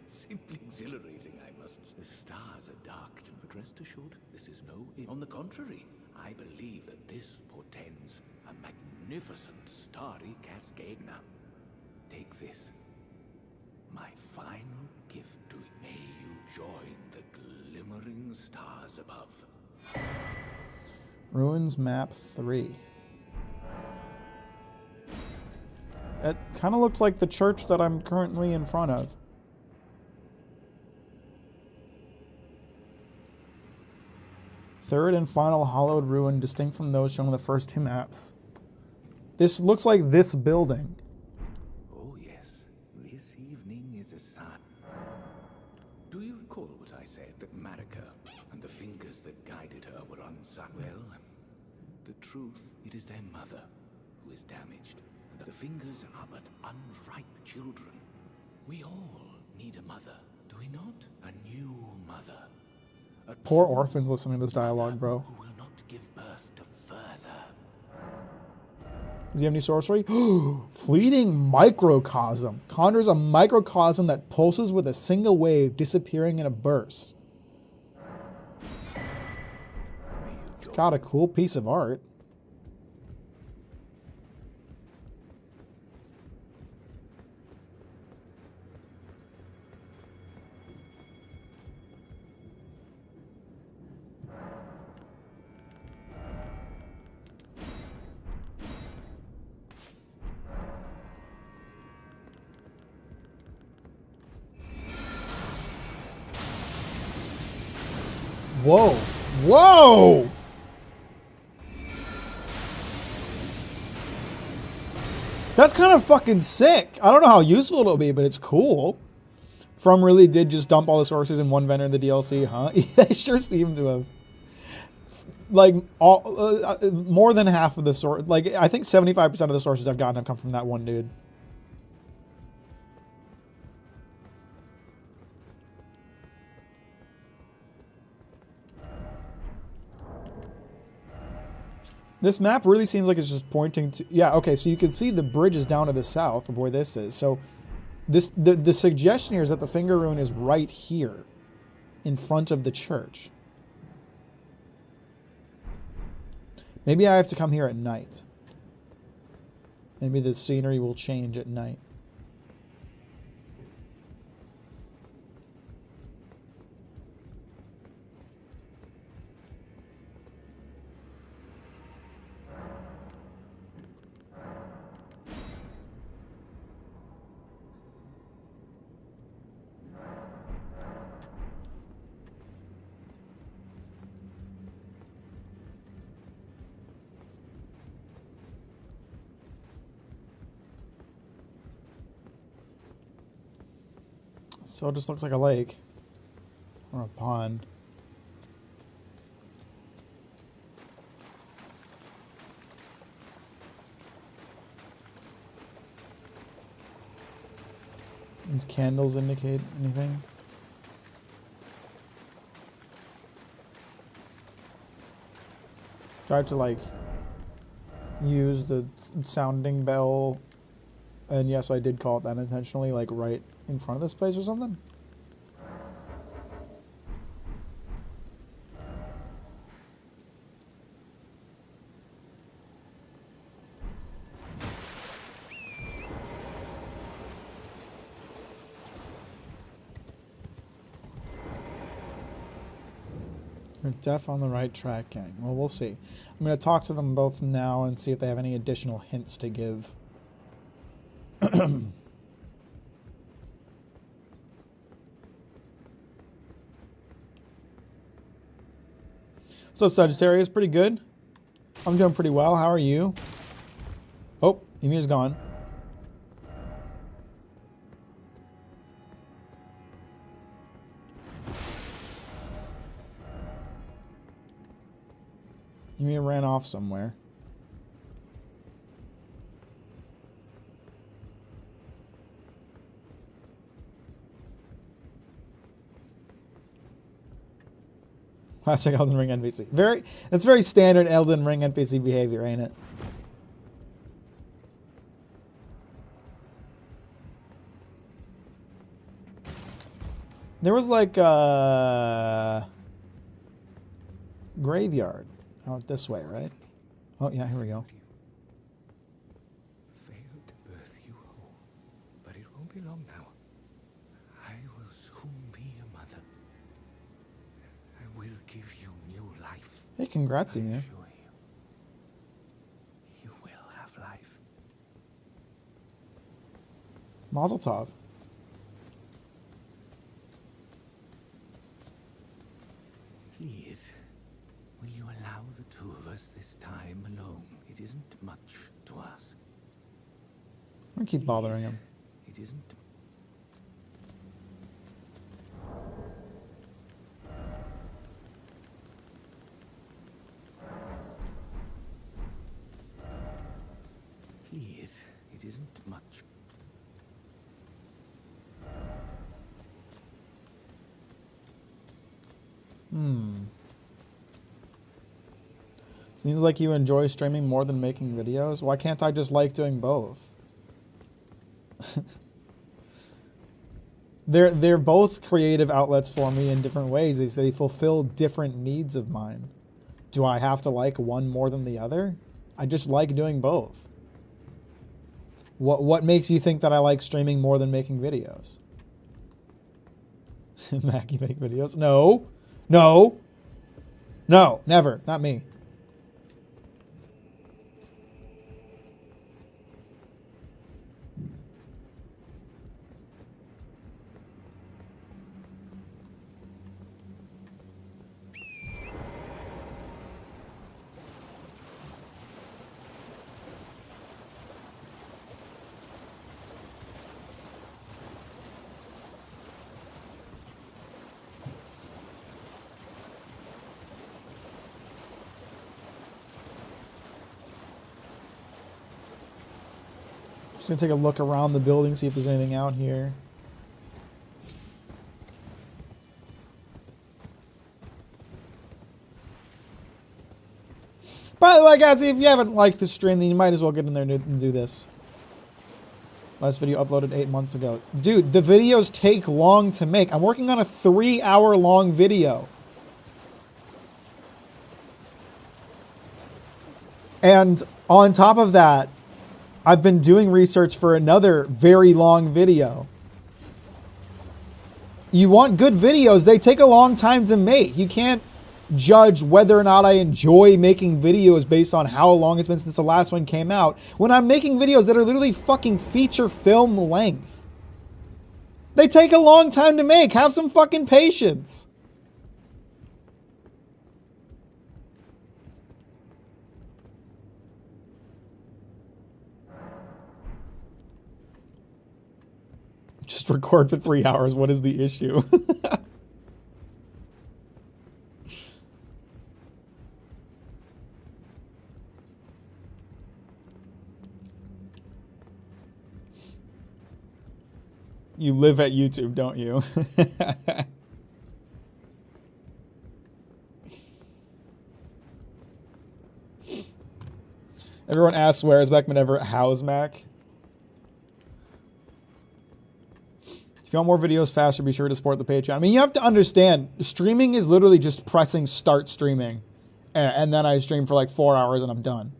Simply exhilarating, I must say. The stars are dark, but rest assured, this is no... On the contrary, I believe that this portends a magnificent starry cascade. Now, take this. My final gift to it. May you join the glimmering stars above. Ruins map 3. It kind of looks like the church that I'm currently in front of. Third and final hollowed ruin, distinct from those shown in the first 2 maps. This looks like this building. Oh yes, this evening is a sign. Do you recall what I said, that Marika and the fingers that guided her were unsucked? Well, the truth, it is their mother who is damaged. And the fingers are but unripe children. We all need a mother, do we not? A new mother. A Poor true orphans listening to this dialogue, mother bro. who will not give birth to further. Does he have any sorcery? Fleeting microcosm. Conjures a microcosm that pulses with a single wave, disappearing in a burst. It's got a cool piece of art. Whoa. Whoa! That's kind of fucking sick. I don't know how useful it'll be, but it's cool. From really did just dump all the sources in one vendor in the DLC, huh? Yeah, it sure seemed to have. Like, all more than half of the source. Like, I think 75% of the sources I've gotten have come from that one dude. This map really seems like it's just pointing to... Yeah, okay, so you can see the bridge is down to the south of where this is. So the suggestion here is that the finger rune is right here in front of the church. Maybe I have to come here at night. Maybe the scenery will change at night. So it just looks like a lake. Or a pond. These candles indicate anything? Tried to like use the sounding bell, and yes, I did call it that intentionally, like right in front of this place or something. You're def on the right track, gang. Well, we'll see. I'm going to talk to them both now and see if they have any additional hints to give. What's up, Sagittarius? Pretty good. I'm doing pretty well. How are you? Oh, Emir's gone. You ran off somewhere. Classic Elden Ring NPC. That's very standard Elden Ring NPC behavior, ain't it? There was like a graveyard out this way, right? Oh yeah, here we go. Failed to birth you whole, but it won't be long now. I will soon be a mother. I will give you new life. Hey, congrats, I Emir. assure you. You will have life. Mazel tov. Please, will you allow the two of us this time alone? It isn't much to ask. I'm gonna keep bothering him. It isn't. Please, it isn't much. Seems like you enjoy streaming more than making videos. Why can't I just like doing both? They're both creative outlets for me in different ways. They fulfill different needs of mine. Do I have to like one more than the other? I just like doing both. What makes you think that I like streaming more than making videos? Mack, you make videos? No. No. No, never. Not me. Just gonna take a look around the building, see if there's anything out here. By the way, guys, if you haven't liked the stream, then you might as well get in there and do this. Last video uploaded 8 months ago. Dude, the videos take long to make. I'm working on a 3-hour-long video. And on top of that, I've been doing research for another very long video. You want good videos, they take a long time to make. You can't judge whether or not I enjoy making videos based on how long it's been since the last one came out, when I'm making videos that are literally fucking feature film length. They take a long time to make. Have some fucking patience. Just record for 3 hours. What is the issue? You live at YouTube, don't you? Everyone asks, where is Beckman ever? How's Mac? If you want more videos faster, be sure to support the Patreon. I mean, you have to understand, streaming is literally just pressing start streaming. And then I stream for like 4 hours and I'm done.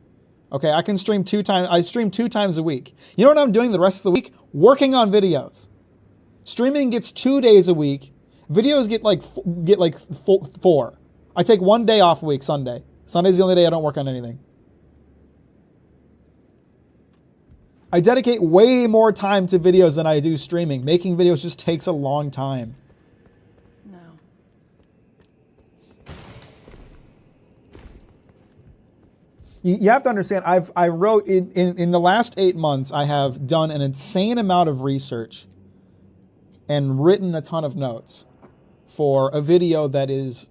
Okay, I can stream 2 times. I stream 2 times a week. You know what I'm doing the rest of the week? Working on videos. Streaming gets 2 days a week. Videos get like 4. I take 1 day off a week, Sunday. Sunday's the only day I don't work on anything. I dedicate way more time to videos than I do streaming. Making videos just takes a long time. No. You have to understand, I wrote in the last 8 months, I have done an insane amount of research and written a ton of notes for a video that is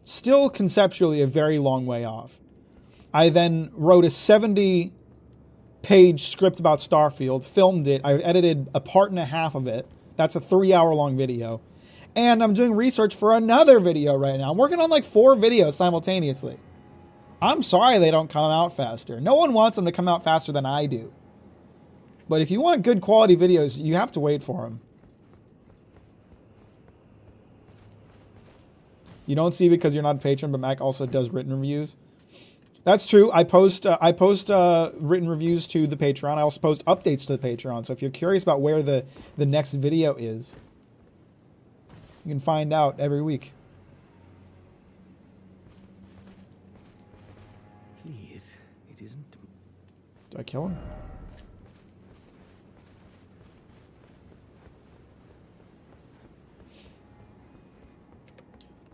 still conceptually a very long way off. I then wrote a 70-page script about Starfield, filmed it. I edited a part and a half of it. That's a 3-hour-long video. And I'm doing research for another video right now. I'm working on like 4 videos simultaneously. I'm sorry they don't come out faster. No one wants them to come out faster than I do. But if you want good quality videos, you have to wait for them. You don't see because you're not a patron, but Mac also does written reviews. That's true. I post written reviews to the Patreon. I also post updates to the Patreon. So if you're curious about where the next video is, you can find out every week. Please, it isn't. Did I kill him?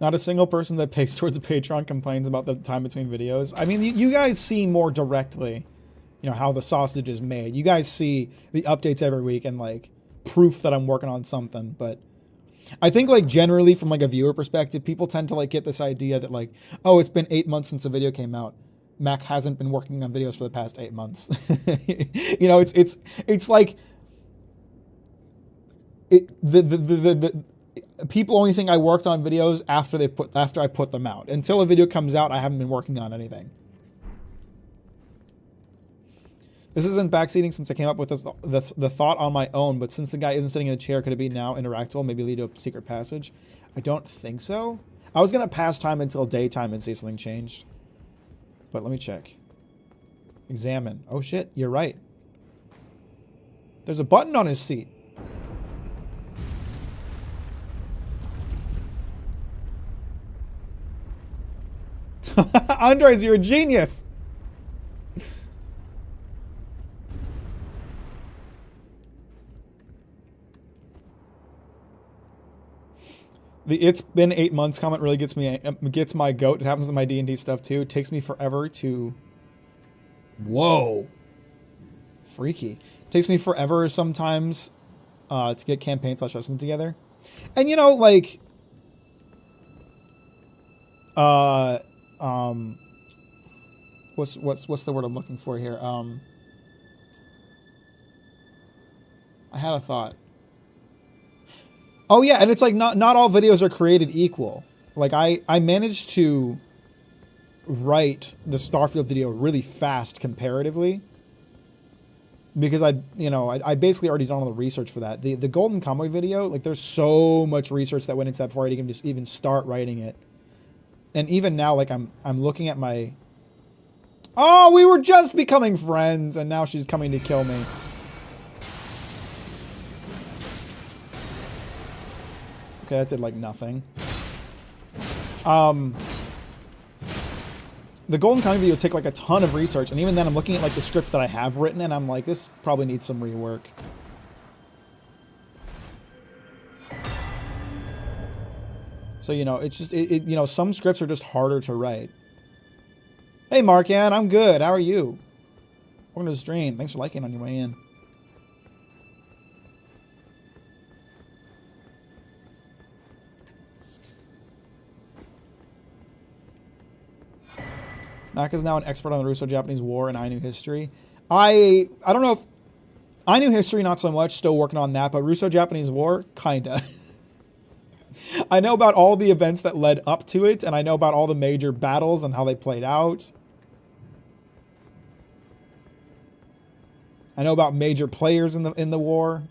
Not a single person that pays towards a Patreon complains about the time between videos. I mean, you guys see more directly, you know, how the sausage is made. You guys see the updates every week and like proof that I'm working on something. But I think like generally from like a viewer perspective, people tend to like get this idea that like, oh, it's been 8 months since a video came out. Mac hasn't been working on videos for the past 8 months. You know, it's like the people only think I worked on videos after I put them out. Until a video comes out, I haven't been working on anything. This isn't backseating since I came up with the thought on my own, but since the guy isn't sitting in a chair, could it be now interactable, maybe lead to a secret passage? I don't think so. I was going to pass time until daytime and see if something changed. But let me check. Examine. Oh shit, you're right. There's a button on his seat. Andres, you're a genius. The "it's been 8 months" comment really gets my goat. It happens with my D&D stuff too. It takes me forever to. Whoa. Freaky. It takes me forever sometimes to get campaign/lessons together, and you know like. What's the word I'm looking for here? I had a thought. Oh yeah, and it's like not all videos are created equal. Like I managed to write the Starfield video really fast comparatively because I basically already done all the research for that. The Golden Convoy video, like there's so much research that went into that before I can just even start writing it. And even now, like I'm looking at my. Oh, we were just becoming friends, and now she's coming to kill me. Okay, that did like nothing. The Golden Convoy video took like a ton of research, and even then, I'm looking at like the script that I have written, and I'm like, this probably needs some rework. So, you know, it's just, you know, some scripts are just harder to write. Hey, Markan, I'm good. How are you? Welcome to the stream. Thanks for liking on your way in. Mack is now an expert on the Russo-Japanese War and Ainu history. I don't know if... Ainu history, not so much. Still working on that. But Russo-Japanese War, kinda. I know about all the events that led up to it, and I know about all the major battles and how they played out. I know about major players in the war.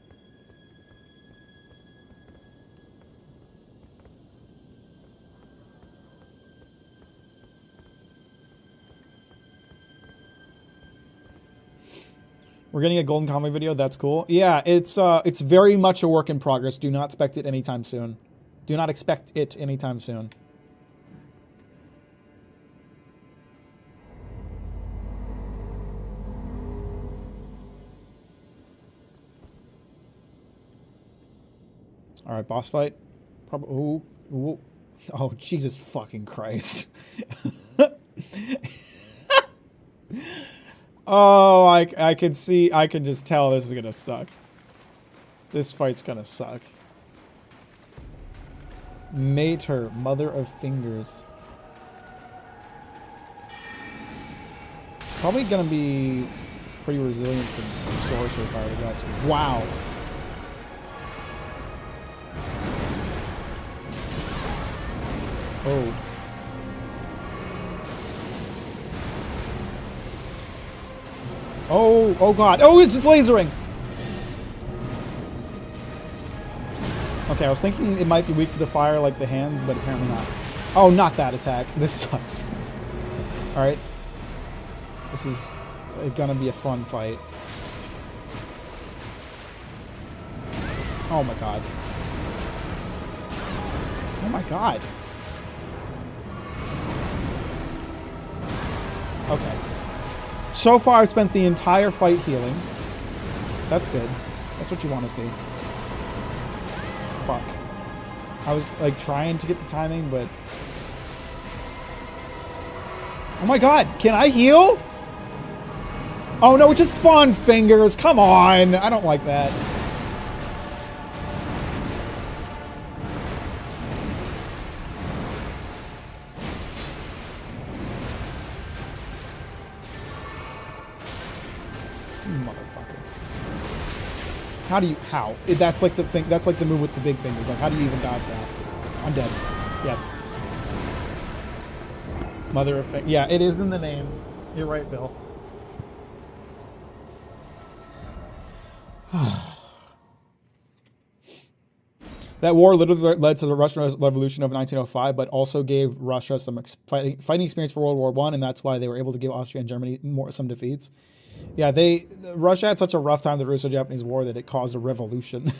We're getting a Golden Convoy video. That's cool. Yeah, it's very much a work in progress. Do not expect it anytime soon. Do not expect it anytime soon. All right, boss fight. Probably. Ooh, ooh. Oh, Jesus fucking Christ. Oh, I can see. I can just tell this is gonna suck. This fight's gonna suck. Mater, mother of fingers. Probably gonna be pretty resilient to sorcery fire, I guess. Wow. Oh. Oh, oh god. Oh, it's lasering! Okay, I was thinking it might be weak to the fire like the hands, but apparently not. Oh, not that attack. This sucks. Alright. This is gonna be a fun fight. Oh my god. Oh my god. Okay. So far, I've spent the entire fight healing. That's good. That's what you want to see. Fuck. I was, like, trying to get the timing, but... Oh my god! Can I heal? Oh no, it just spawned fingers! Come on! I don't like that. Motherfucker. How? That's like the thing. That's like the move with the big fingers. Like, how do you even dodge that? I'm dead. Yep. Mother of fingers. Yeah, it is in the name. You're right, Bill. That war literally led to the Russian Revolution of 1905, but also gave Russia some fighting experience for World War I, and that's why they were able to give Austria and Germany some defeats. Yeah, Russia had such a rough time with the Russo-Japanese War that it caused a revolution.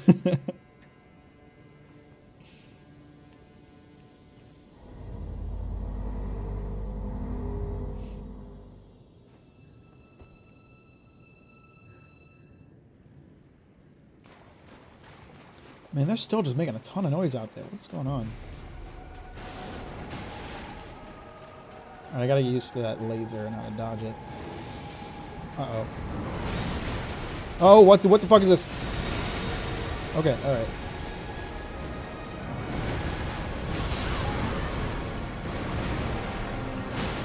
Man, they're still just making a ton of noise out there. What's going on? Alright, I gotta get used to that laser and how to dodge it. Uh-oh. Oh, what the fuck is this? Okay, alright.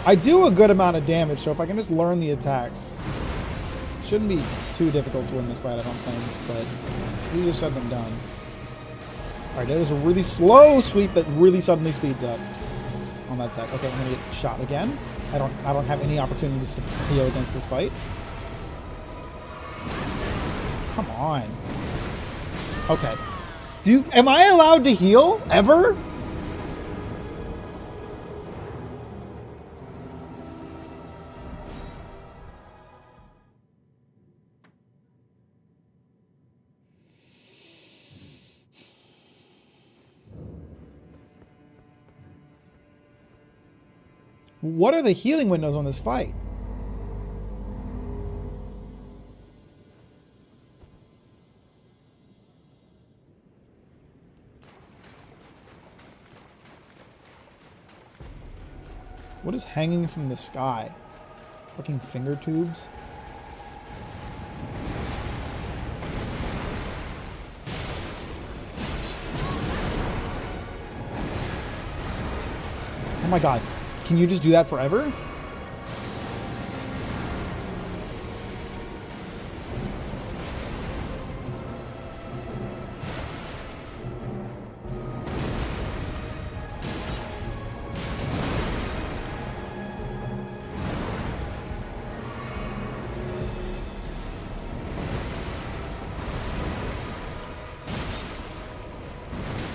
I do a good amount of damage, so if I can just learn the attacks. Shouldn't be too difficult to win this fight, I don't think, but easier said than done. Alright, that is a really slow sweep that really suddenly speeds up on that attack. Okay, I'm gonna get shot again. I don't have any opportunities to heal against this fight. Come on. Okay. Am I allowed to heal? Ever? What are the healing windows on this fight? What is hanging from the sky? Fucking finger tubes? Oh my god. Can you just do that forever?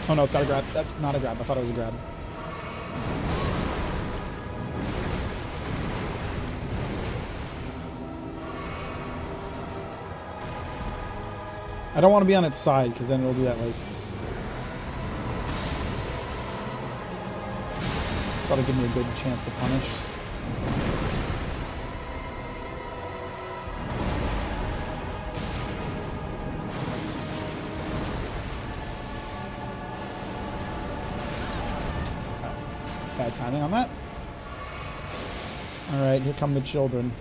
Oh no, it's got a grab. That's not a grab. I thought it was a grab. I don't want to be on its side, because then it'll do that, like... So that'll give me a good chance to punish. Bad timing on that. Alright, here come the children.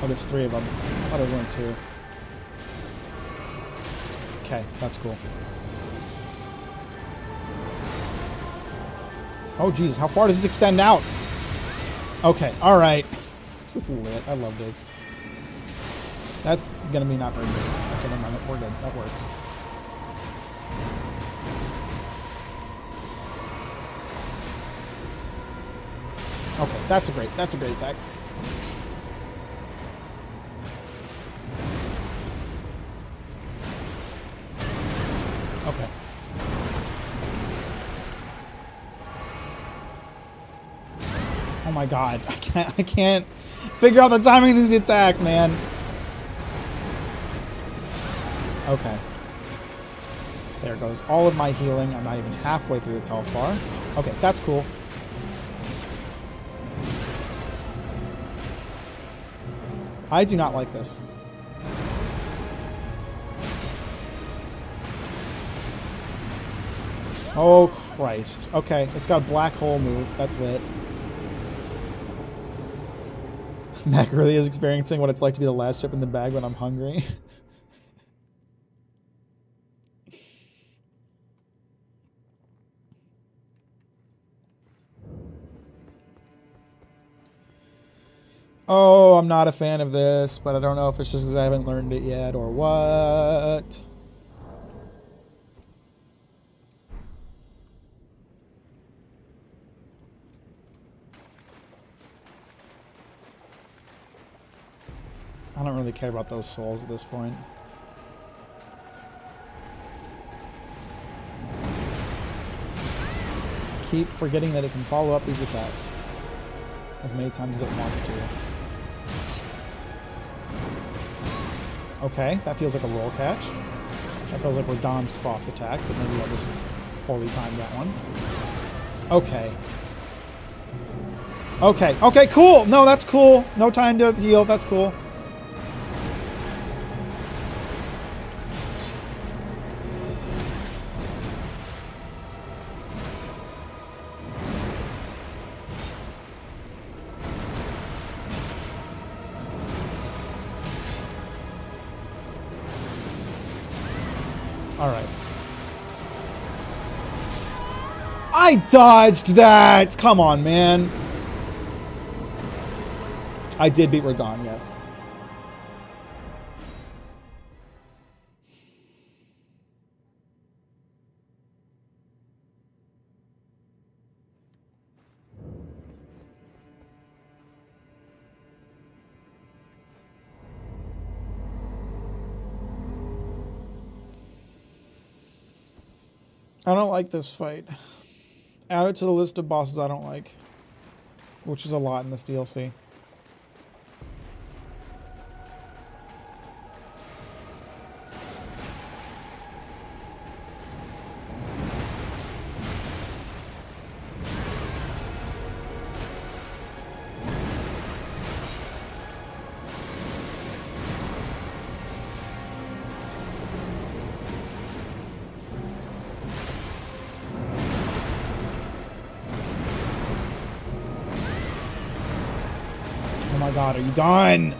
Oh, there's 3 of them. I thought there was only 2. Okay, that's cool. Oh, Jesus, how far does this extend out? Okay, alright. This is lit. I love this. That's gonna be not very good. Okay, never mind. We're good. That works. Okay, that's a great attack. Okay. Oh my god. I can't figure out the timing of these attacks, man. Okay. There goes all of my healing. I'm not even halfway through its health bar. Okay, that's cool. I do not like this. Oh, Christ. Okay, it's got a black hole move. That's lit. Mack really is experiencing what it's like to be the last chip in the bag when I'm hungry. Oh, I'm not a fan of this, but I don't know if it's just because I haven't learned it yet or what. I don't really care about those souls at this point. Keep forgetting that it can follow up these attacks as many times as it wants to. Okay, that feels like a roll catch. That feels like Radon's cross attack, but maybe I'll just poorly time that one. Okay. Okay, okay, cool! No, that's cool. No time to heal, that's cool. Alright. I dodged that! Come on, man. I did beat Radon, yes. I don't like this fight. Add it to the list of bosses I don't like, which is a lot in this DLC. Oh my god, are you done?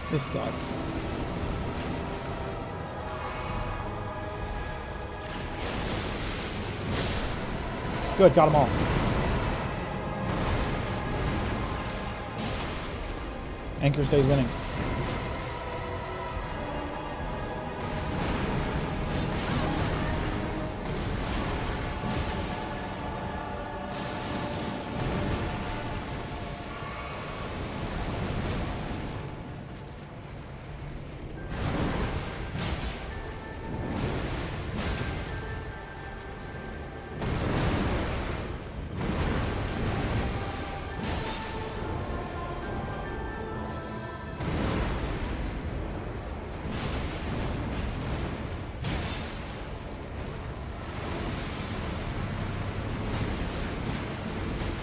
This sucks. Good, got them all. Anchor stays winning.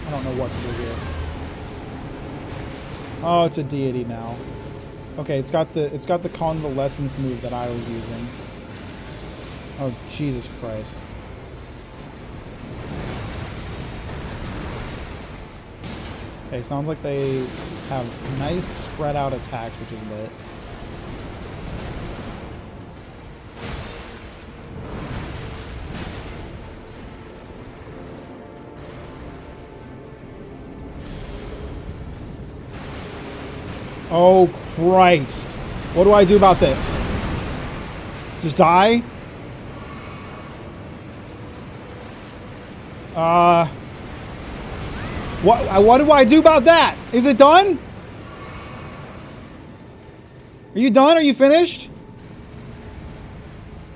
I don't know what to do here. Oh, it's a deity now. Okay, it's got the convalescence move that I was using. Oh, Jesus Christ. Okay, sounds like they have nice spread out attacks, which is lit. Oh, Christ. What do I do about this? Just die? What do I do about that? Is it done? Are you done? Are you finished?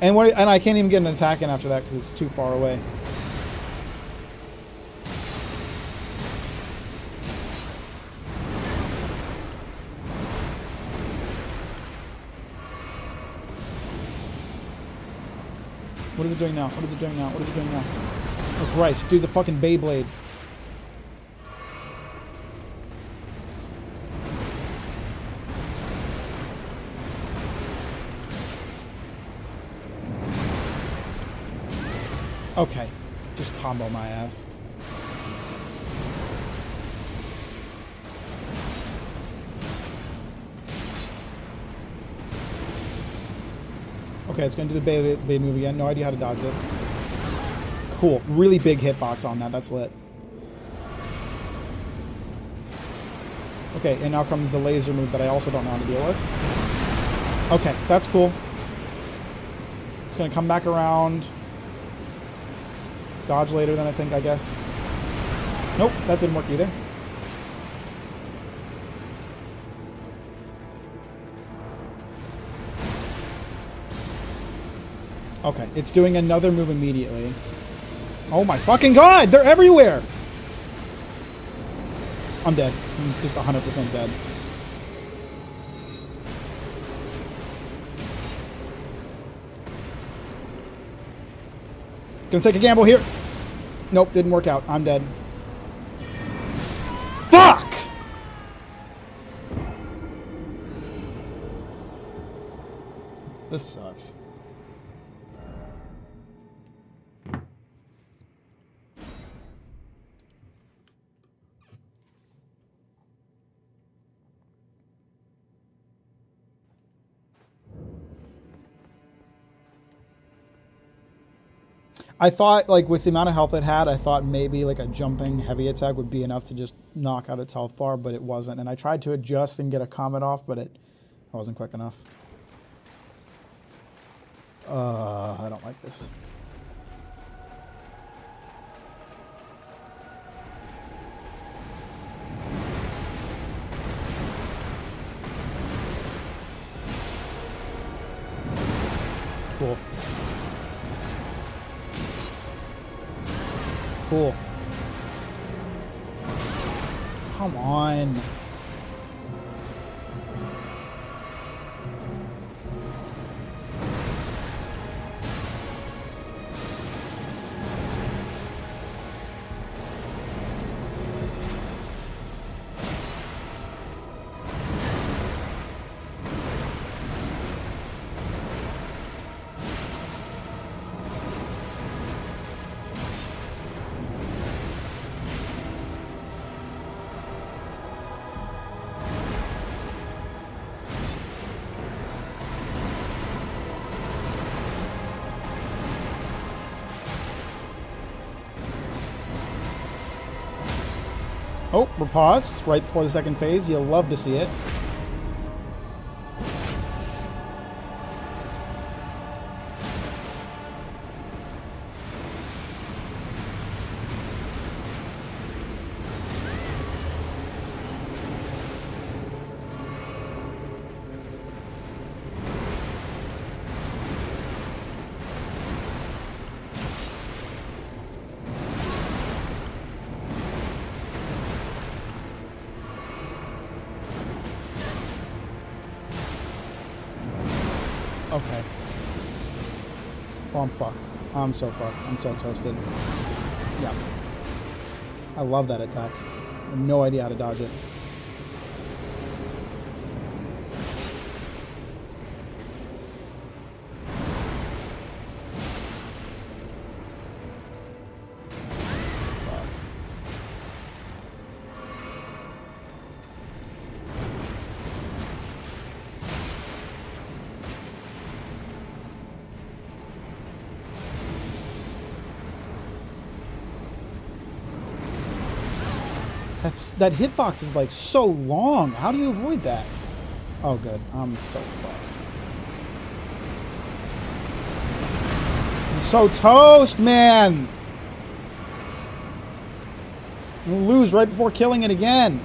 And I can't even get an attack in after that because it's too far away. What is it doing now? What is it doing now? What is it doing now? Oh, Christ. Dude's a fucking Beyblade. Okay. Just combo my ass. Okay, it's going to do the Beyblade move again. No idea how to dodge this. Cool. Really big hitbox on that. That's lit. Okay, and now comes the laser move that I also don't know how to deal with. Okay, that's cool. It's going to come back around. Dodge later than I think, I guess. Nope, that didn't work either. Okay, it's doing another move immediately. Oh my fucking god! They're everywhere! I'm dead. I'm just 100% dead. Gonna take a gamble here. Nope, didn't work out. I'm dead. Fuck! This sucks. I thought, like, with the amount of health it had, I thought maybe, like, a jumping heavy attack would be enough to just knock out its health bar, but it wasn't. And I tried to adjust and get a comet off, but it wasn't quick enough. I don't like this. Cool. Cool. Come on. Oh, riposte right before the second phase. You'll love to see it. Okay. Well, I'm fucked. I'm so fucked. I'm so toasted. Yeah. I love that attack. I have no idea how to dodge it. Fuck. That hitbox is like so long. How do you avoid that? Oh, good. I'm so fucked. I'm so toast, man. I'm gonna lose right before killing it again.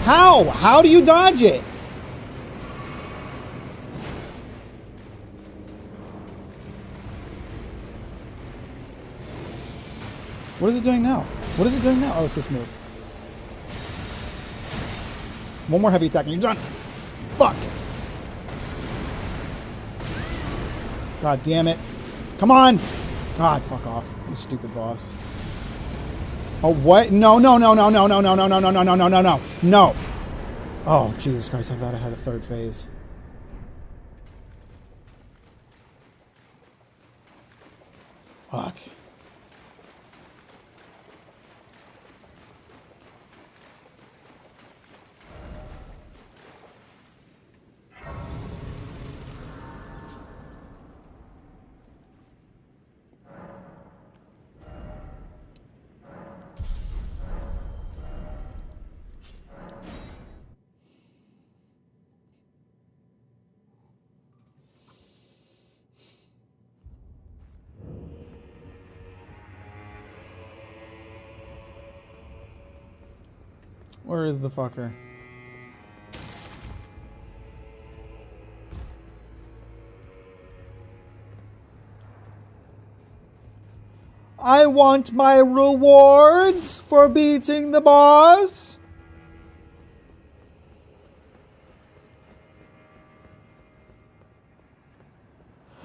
How? How do you dodge it? What is it doing now? What is it doing now? Oh, it's this move. One more heavy attack and you're done. Fuck. God damn it. Come on. God, fuck off. You stupid boss. Oh, what? No, no, no, no, no, no, no, no, no, no, no, no, no, no, no. No. Oh, Jesus Christ. I thought I had a third phase. Fuck. Where is the fucker? I want my rewards for beating the boss.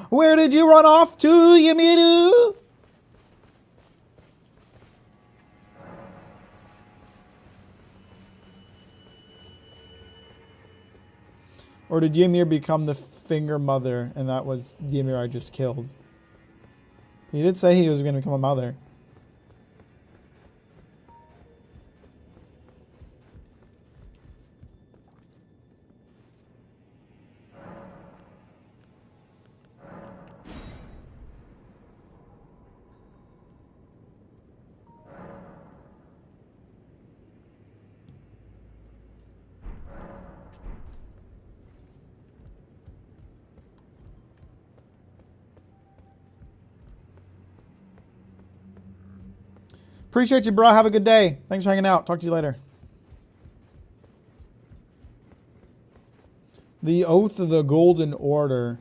Where did you run off to, Yamiru? Or did Ymir become the finger mother and that was Ymir I just killed? He did say he was going to become a mother. Appreciate you, bro. Have a good day. Thanks for hanging out. Talk to you later. The Oath of the Golden Order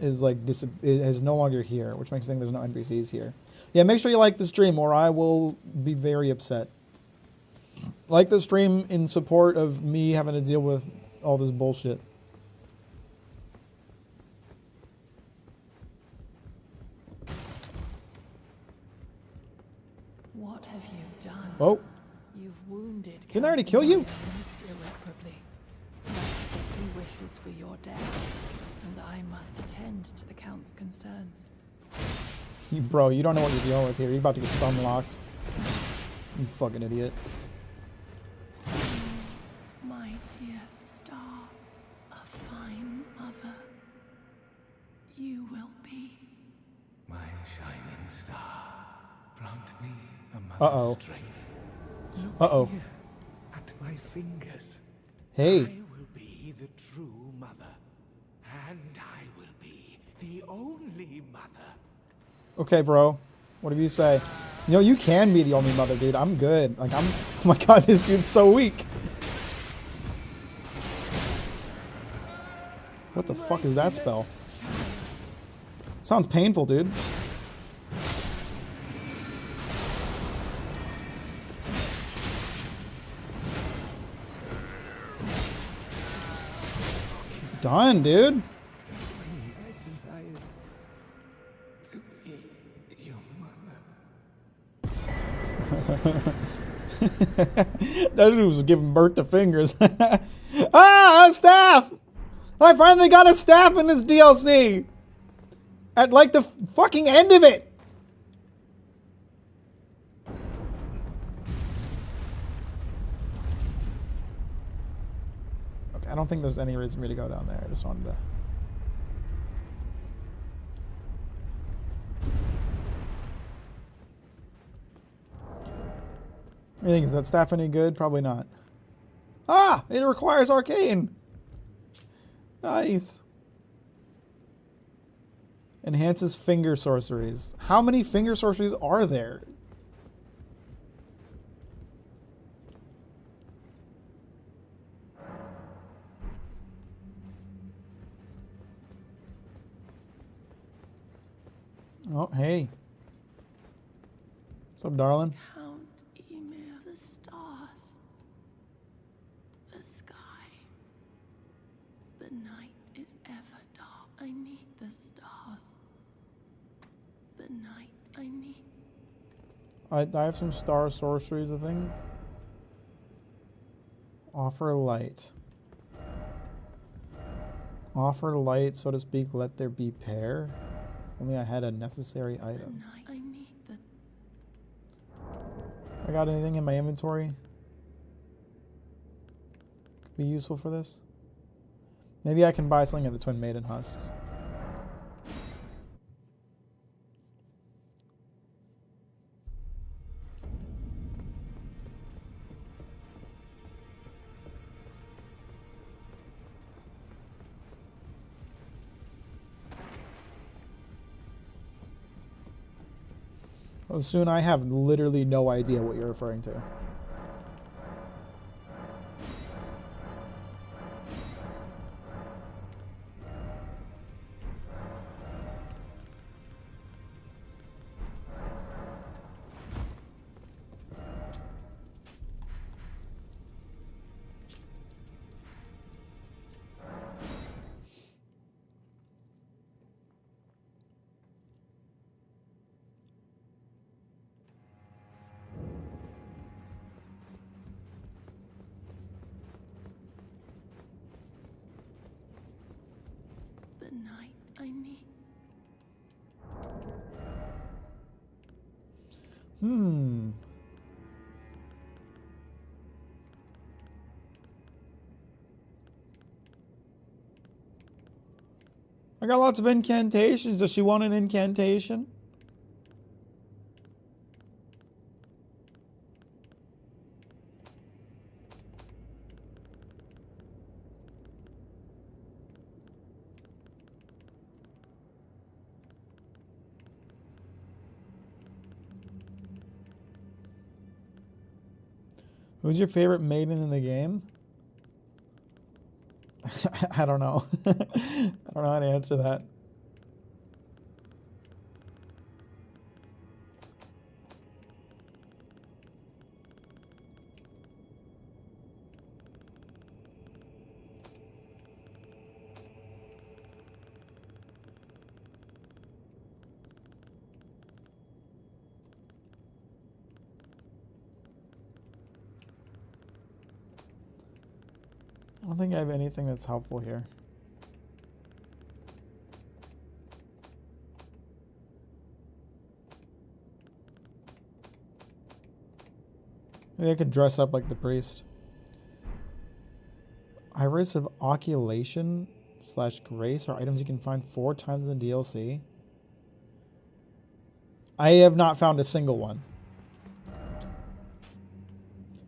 is like is no longer here, which makes me think there's no NPCs here. Yeah, make sure you like the stream or I will be very upset. Like the stream in support of me having to deal with all this bullshit. What have you done? Oh, You've wounded. didn't I already kill you? Irreparably. He wishes for your death, and I must attend to the Count's concerns. Bro, you don't know what you're dealing with here. You're about to get stun locked. You fucking idiot. My dear star, a fine mother, you will be. My shining star, grant me a Uh-oh. mother's strength. Look Uh-oh. here at my fingers. Hey. I will be the true mother, and I will be the only mother. Okay, bro. Whatever you say. You know, you can be the only mother, dude. I'm good. Like, oh my god, this dude's so weak. What the fuck is that spell? Sounds painful, dude. Done, dude. I desired to be your mother. That dude was giving birth to fingers. Ah, a staff! I finally got a staff in this DLC! At like the fucking end of it! Okay, I don't think there's any reason for me to go down there. I just wanted to... What do you think? Is that staff any good? Probably not. Ah! It requires arcane! Nice. Enhances finger sorceries. How many finger sorceries are there? Oh, hey. What's up, darling? Count Emir, the stars, the sky. The night is ever dark. I need the stars. The night I need. I have some star sorceries, I think. Offer light. Offer light, so to speak, let there be pair. Only I had a necessary The item. night I need the. I got anything in my inventory? Could be useful for this? Maybe I can buy something at the Twin Maiden Husks. Oh, soon I have literally no idea what you're referring to. The night I need. I got lots of incantations. Does she want an incantation? Who's your favorite maiden in the game? I don't know. I don't know how to answer that. I don't think I have anything that's helpful here. Maybe I could dress up like the priest. Iris of Oculation / Grace are items you can find 4 times in the DLC. I have not found a single one.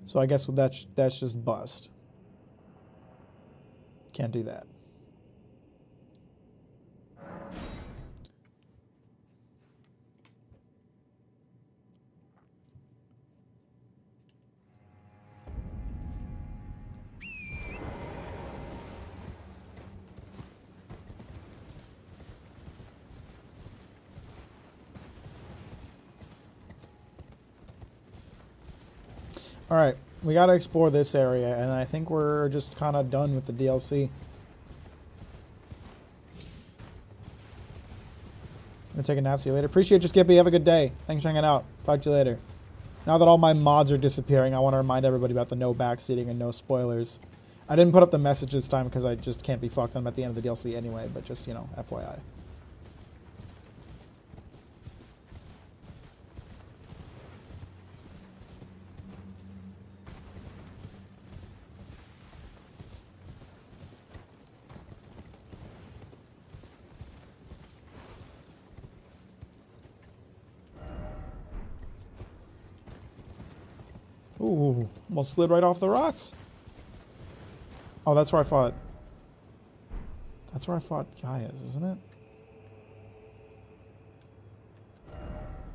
So I guess that's just bust. Can't do that. All right, we got to explore this area, and I think we're just kind of done with the DLC. I'm gonna take a nap. See you later. Appreciate you, Skippy. Have a good day. Thanks for hanging out. Talk to you later. Now that all my mods are disappearing, I want to remind everybody about the no backseating and no spoilers. I didn't put up the message this time because I just can't be fucked. I'm at the end of the DLC anyway, but just, you know, FYI. Ooh, almost slid right off the rocks. Oh, that's where I fought. That's where I fought Gaia's, isn't it?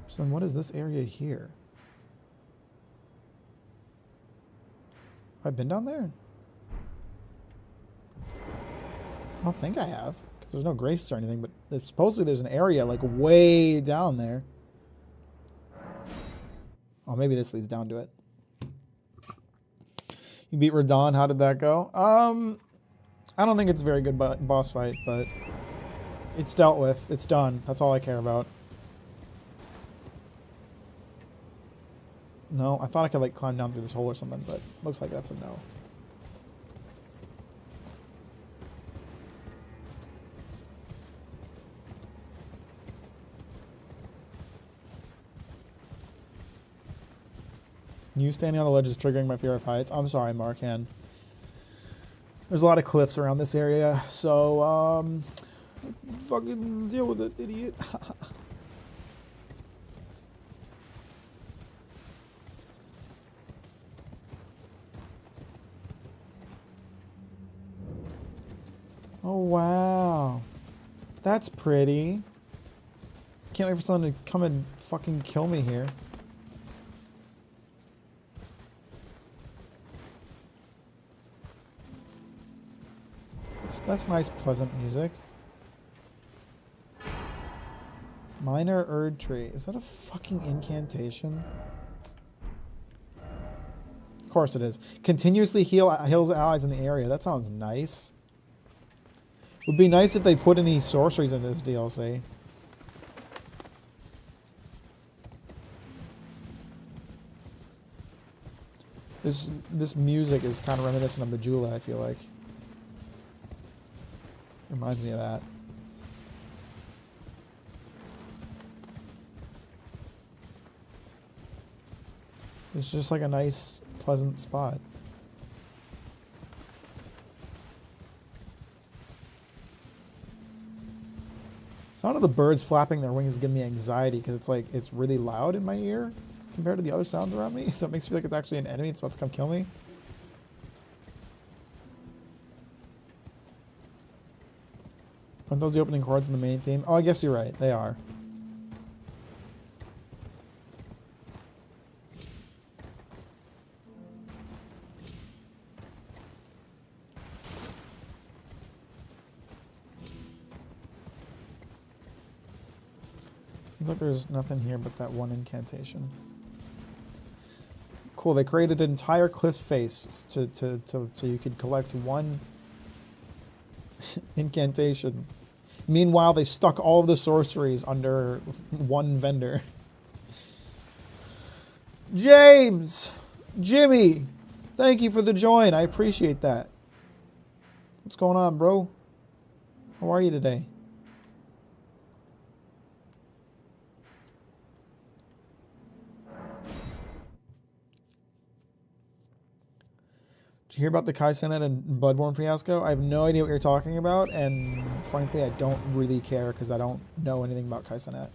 So then what is this area here? Have I been down there? I don't think I have. Because there's no grace or anything, but supposedly there's an area like way down there. Oh, maybe this leads down to it. You beat Radon. How did that go? I don't think it's a very good boss fight, but it's dealt with. It's done. That's all I care about. No, I thought I could like climb down through this hole or something, but looks like that's a no. You standing on the ledge is triggering my fear of heights. I'm sorry, Markan. There's a lot of cliffs around this area, so fucking deal with it, idiot. Oh wow, that's pretty. Can't wait for someone to come and fucking kill me here. That's nice, pleasant music. Minor Erd Tree. Is that a fucking incantation? Of course it is. Continuously heals allies in the area. That sounds nice. Would be nice if they put any sorceries in this DLC. This music is kind of reminiscent of Majula, I feel like. Reminds me of that. It's just like a nice, pleasant spot. Sound of the birds flapping their wings give me anxiety because it's like it's really loud in my ear compared to the other sounds around me. So it makes me feel like it's actually an enemy that's about to come kill me. Aren't those the opening chords in the main theme? Oh, I guess you're right. They are. Seems like there's nothing here but that one incantation. Cool. They created an entire cliff face so you could collect one incantation. Meanwhile, they stuck all of the sorceries under one vendor. James! Jimmy! Thank you for the join. I appreciate that. What's going on, bro? How are you today? Did you hear about the Kai Senate and Bloodborne fiasco? I have no idea what you're talking about, and frankly, I don't really care because I don't know anything about Kai Senate.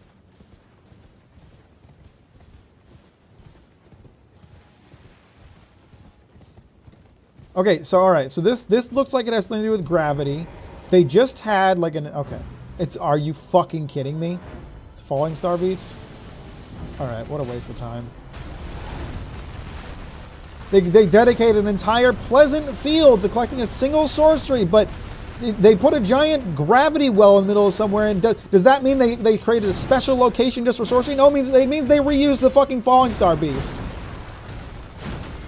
Okay, so alright, so this looks like it has something to do with gravity. They just had like an, okay. Are you fucking kidding me? It's a Falling Star Beast? Alright, what a waste of time. They dedicated an entire pleasant field to collecting a single sorcery, but they put a giant gravity well in the middle of somewhere, and does that mean they created a special location just for sorcery? No, it means they reused the fucking Falling Star Beast.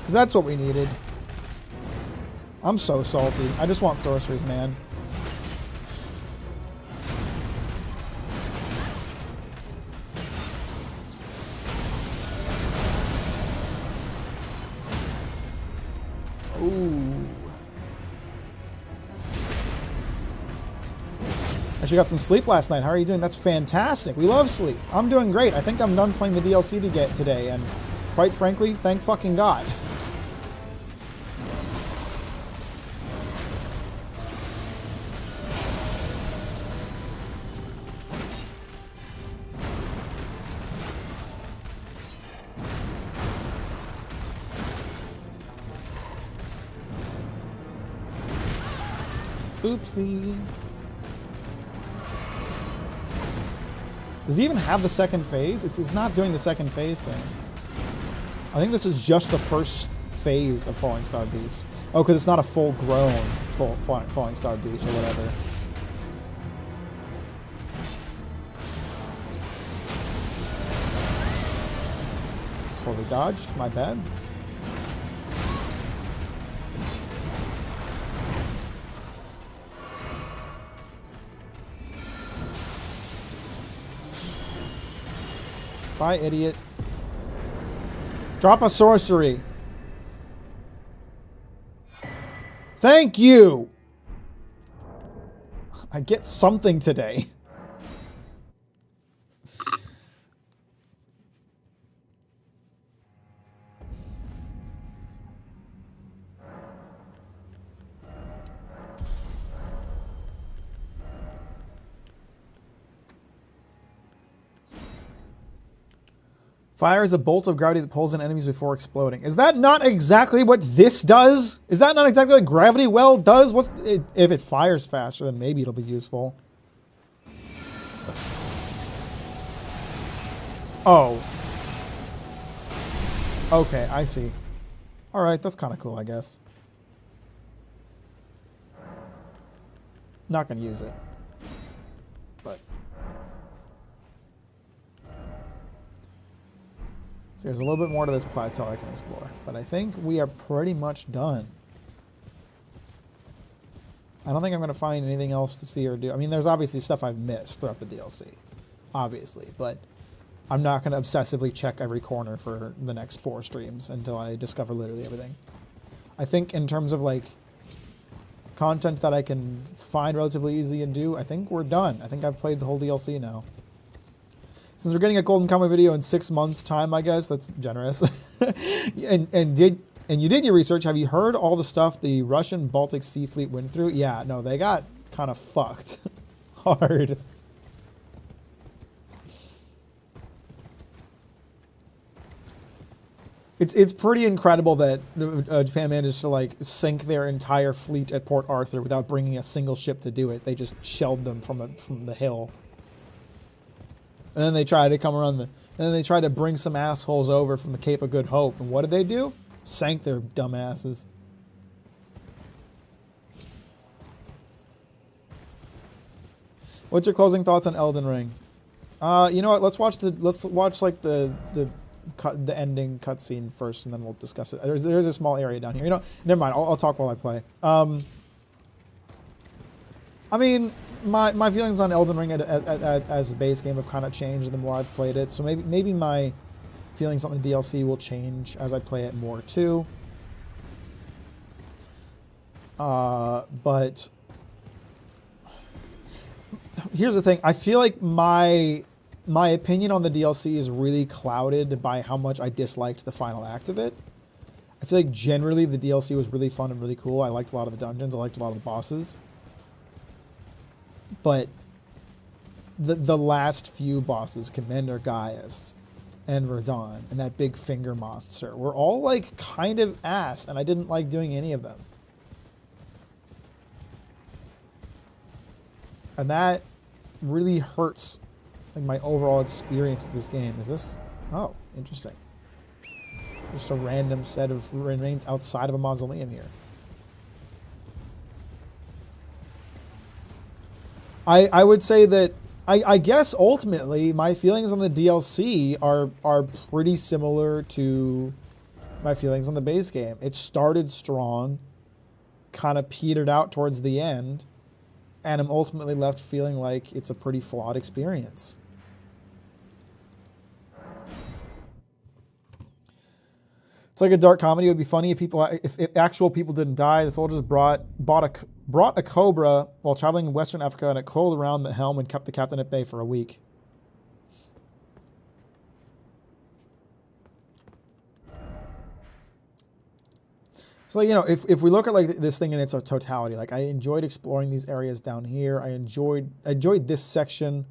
Because that's what we needed. I'm so salty. I just want sorceries, man. Ooh. Actually got some sleep last night. How are you doing? That's fantastic. We love sleep. I'm doing great. I think I'm done playing the DLC to get today, and quite frankly, thank fucking God. Oopsie. Does he even have the second phase? It's not doing the second phase thing. I think this is just the first phase of Falling Star Beast. Oh, because it's not a full-grown Falling Star Beast or whatever. It's poorly dodged. My bad. Bye, idiot. Drop a sorcery. Thank you! I get something today. Fire is a bolt of gravity that pulls in enemies before exploding. Is that not exactly what this does? Is that not exactly what Gravity Well does? If it fires faster, then maybe it'll be useful. Oh. Okay, I see. Alright, that's kind of cool, I guess. Not gonna use it. But... there's a little bit more to this plateau I can explore, but I think we are pretty much done. I don't think I'm going to find anything else to see or do. I mean, there's obviously stuff I've missed throughout the DLC, obviously, but I'm not going to obsessively check every corner for the next 4 streams until I discover literally everything. I think in terms of, like, content that I can find relatively easy and do, I think we're done. I think I've played the whole DLC now. Since we're getting a Golden Kamuy video in 6 months' time, I guess that's generous. and you did your research. Have you heard all the stuff the Russian Baltic Sea Fleet went through? Yeah, no, they got kind of fucked hard. It's pretty incredible that Japan managed to like sink their entire fleet at Port Arthur without bringing a single ship to do it. They just shelled them from the hill. And then they tried to come around and then they tried to bring some assholes over from the Cape of Good Hope. And what did they do? Sank their dumbasses. What's your closing thoughts on Elden Ring? You know what? Let's watch like the ending cutscene first, and then we'll discuss it. There's a small area down here. You know, never mind. I'll talk while I play. I mean, my feelings on Elden Ring as a base game have kind of changed the more I've played it. So maybe my feelings on the DLC will change as I play it more too. But here's the thing. I feel like my opinion on the DLC is really clouded by how much I disliked the final act of it. I feel like generally the DLC was really fun and really cool. I liked a lot of the dungeons. I liked a lot of the bosses. But the last few bosses, Commander Gaius and Radon and that big finger monster, were all like kind of ass, and I didn't like doing any of them. And that really hurts like my overall experience of this game. Is this? Oh, interesting. Just a random set of remains outside of a mausoleum here. I would say that I guess ultimately my feelings on the DLC are pretty similar to my feelings on the base game. It started strong, kind of petered out towards the end, and I'm ultimately left feeling like it's a pretty flawed experience. It's like a dark comedy. It would be funny if actual people didn't die. The soldiers brought a cobra while traveling in Western Africa, and it coiled around the helm and kept the captain at bay for a week. So, like, you know, if we look at like this thing in its totality, like I enjoyed exploring these areas down here. I enjoyed this section.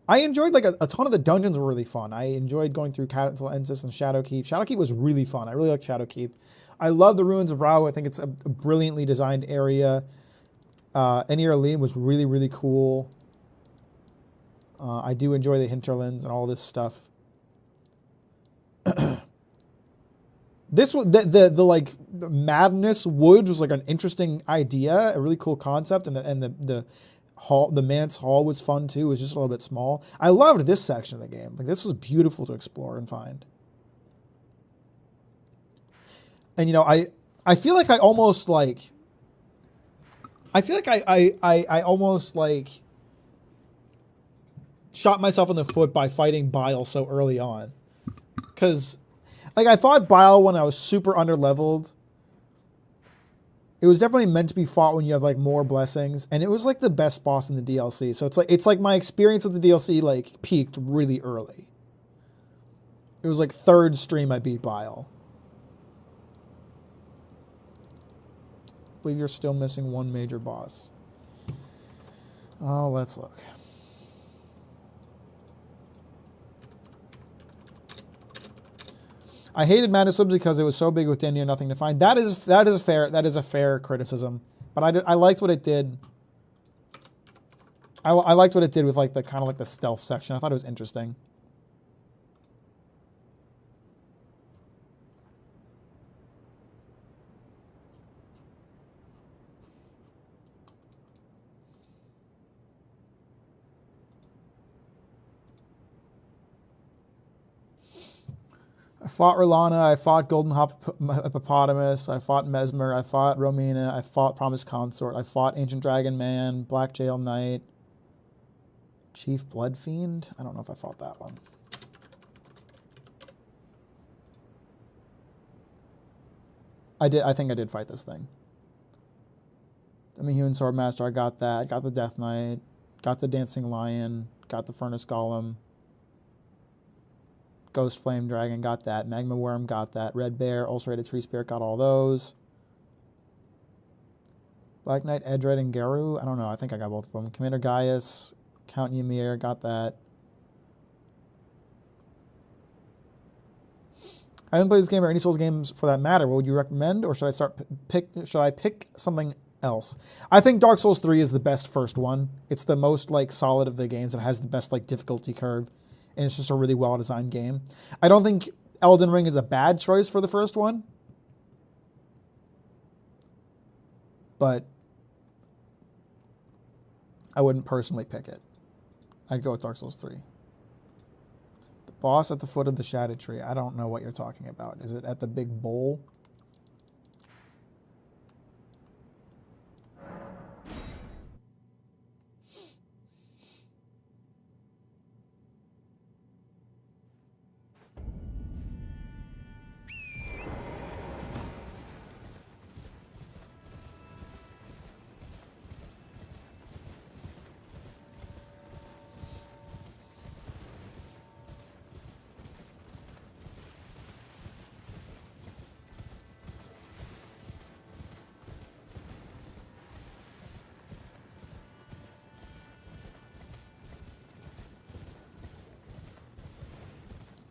I enjoyed like a ton of the dungeons were really fun. I enjoyed going through Castle Ensis and Shadowkeep. Shadowkeep was really fun. I really liked Shadowkeep. I love the Ruins of Rao. I think it's a brilliantly designed area. Any Lean was really, really cool. I do enjoy the hinterlands and all this stuff. This was the like Madness Woods was like an interesting idea, a really cool concept, and the hall, the Manse Hall was fun too. It was just a little bit small. I loved this section of the game. Like this was beautiful to explore and find. And you know, I feel like I almost like. I feel like I almost like shot myself in the foot by fighting Bile so early on, because. Like, I fought Bile when I was super underleveled. It was definitely meant to be fought when you have, like, more blessings. And it was, like, the best boss in the DLC. So it's like my experience with the DLC, like, peaked really early. It was, like, third stream I beat Bile. I believe you're still missing one major boss. Oh, let's look. I hated Madness Woods because it was so big with damn near nothing to find. That is a fair criticism. But I liked what it did. I liked what it did with like the kind of like the stealth section. I thought it was interesting. I fought Rolana, I fought Golden Hippopotamus, I fought Mesmer, I fought Romina, I fought Promised Consort, I fought Ancient Dragon Man, Black Jail Knight, Chief Blood Fiend? I don't know if I fought that one. I think I did fight this thing. Demi-Human Swordmaster, I got that. Got the Death Knight, got the Dancing Lion, got the Furnace Golem. Ghost Flame Dragon, got that. Magma Worm, got that. Red Bear, Ulcerated Tree Spirit, got all those. Black Knight, Edred, and Garu. I don't know. I think I got both of them. Commander Gaius, Count Ymir, got that. I haven't played this game or any Souls games for that matter. What would you recommend, or should I pick something else? I think Dark Souls 3 is the best first one. It's the most like solid of the games. It has the best like difficulty curve. And it's just a really well-designed game. I don't think Elden Ring is a bad choice for the first one. But I wouldn't personally pick it. I'd go with Dark Souls 3. The boss at the foot of the Shadow Tree. I don't know what you're talking about. Is it at the big bowl?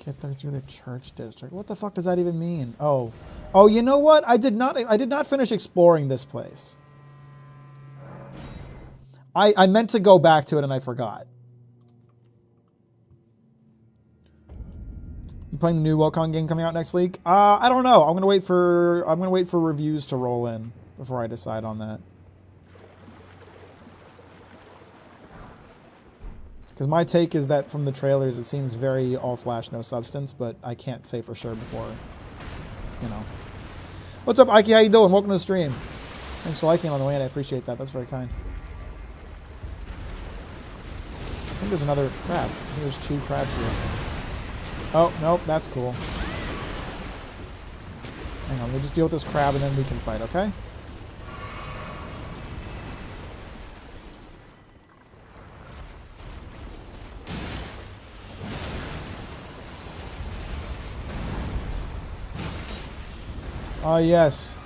Get there through the church district. What the fuck does that even mean? Oh, you know what? I did not finish exploring this place. I meant to go back to it and I forgot. You playing the new Wukong game coming out next week? I don't know. I'm gonna wait for reviews to roll in before I decide on that. Because my take is that from the trailers, it seems very all flash, no substance, but I can't say for sure before, you know. What's up, Ike? How you doing? Welcome to the stream. Thanks for liking on the way in. I appreciate that. That's very kind. I think there's another crab. I think there's 2 crabs here. Oh, nope, that's cool. Hang on, we'll just deal with this crab and then we can fight, okay? Ah, yes.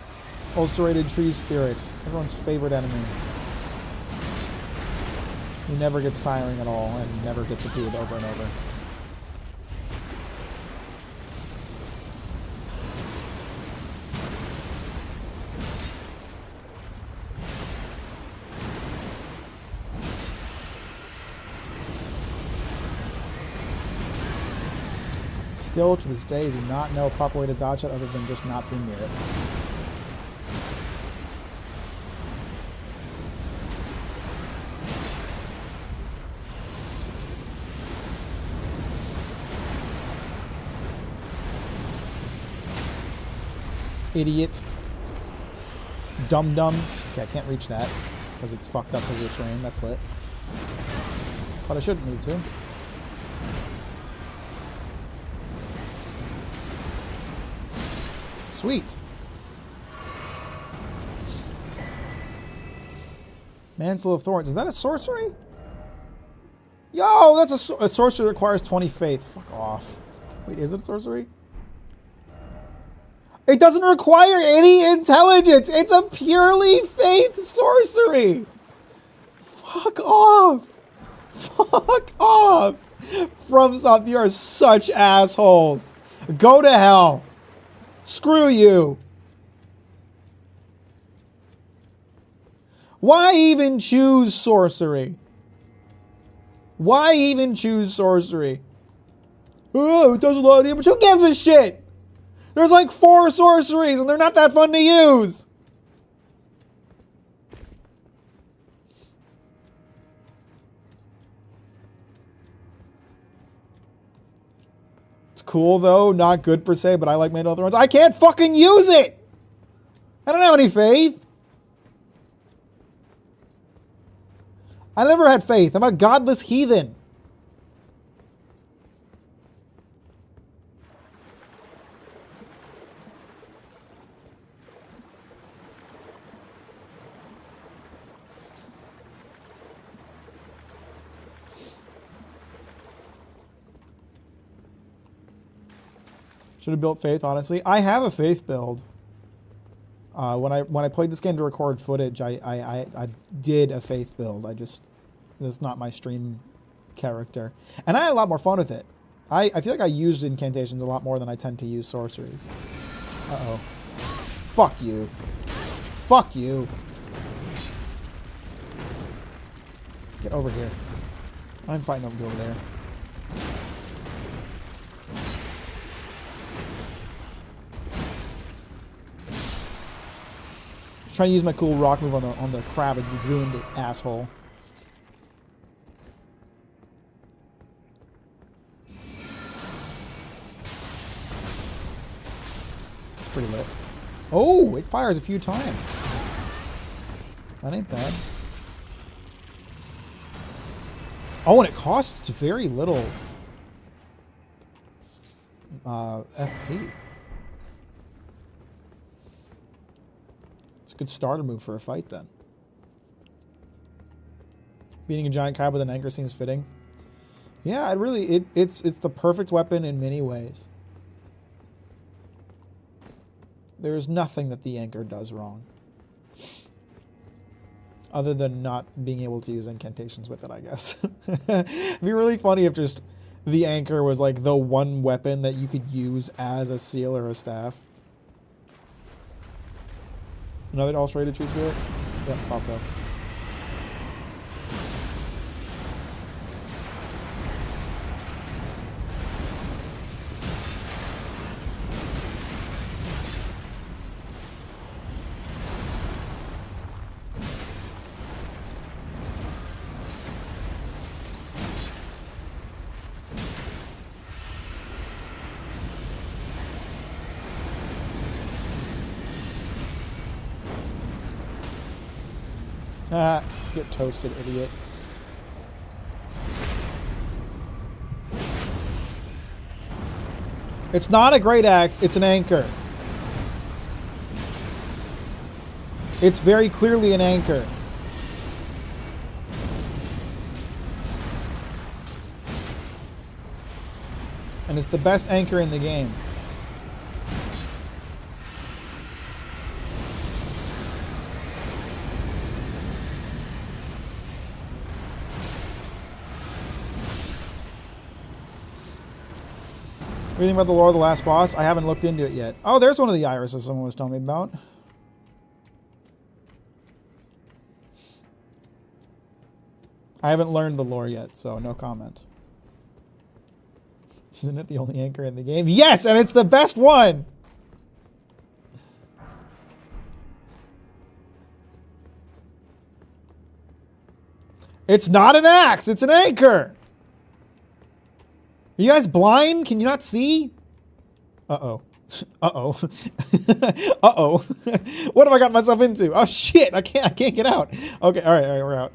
Ulcerated Tree Spirit. Everyone's favorite enemy. He never gets tiring at all and never gets repeated over and over. Still to this day do not know a proper way to dodge it other than just not being near it. Idiot. Dum-dum. Okay, I can't reach that because it's fucked up because of the terrain. That's lit. But I shouldn't need to. Sweet. Mantle of Thorns. Is that a sorcery? Yo, that's a sorcery that requires 20 faith. Fuck off. Wait, is it a sorcery? It doesn't require any intelligence. It's a purely faith sorcery. Fuck off. Fuck off. FromSoft, you are such assholes. Go to hell. Screw you. Why even choose sorcery? Why even choose sorcery? Oh, it does a lot of damage. Who gives a shit? There's like 4 sorceries and they're not that fun to use. It's cool though, not good per se, but I like Mantle of Thorns. I can't fucking use it. I don't have any faith. I never had faith. I'm a godless heathen. Should have built faith, honestly. I have a faith build. When I played this game to record footage, I did a faith build. That's not my stream character. And I had a lot more fun with it. I feel like I used incantations a lot more than I tend to use sorceries. Uh-oh. Fuck you. Fuck you. Get over here. I'm fighting over there. Trying to use my cool rock move on the crab and you ruined it, asshole. It's pretty lit. Oh, it fires a few times. That ain't bad. Oh, and it costs very little FP. Good starter move for a fight then. Beating a giant crab with an anchor seems fitting. Yeah, it's the perfect weapon in many ways. There is nothing that the anchor does wrong. Other than not being able to use incantations with it, I guess. It'd be really funny if just the anchor was like the one weapon that you could use as a seal or a staff. Another ultra-rated tree spirit? Yep, thought so. Ah, get toasted, idiot. It's not a great axe, it's an anchor. It's very clearly an anchor. And it's the best anchor in the game. What do you think about the lore of the last boss? I haven't looked into it yet. Oh, there's one of the irises someone was telling me about. I haven't learned the lore yet, so no comment. Isn't it the only anchor in the game? Yes, and it's the best one! It's not an axe, it's an anchor! Are you guys blind? Can you not see? Uh-oh. Uh-oh. Uh-oh. What have I got myself into? Oh shit, I can't get out. Okay, alright, we're out.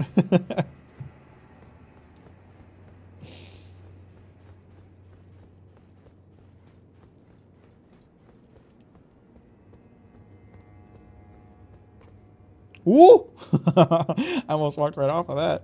Ooh! I almost walked right off of that.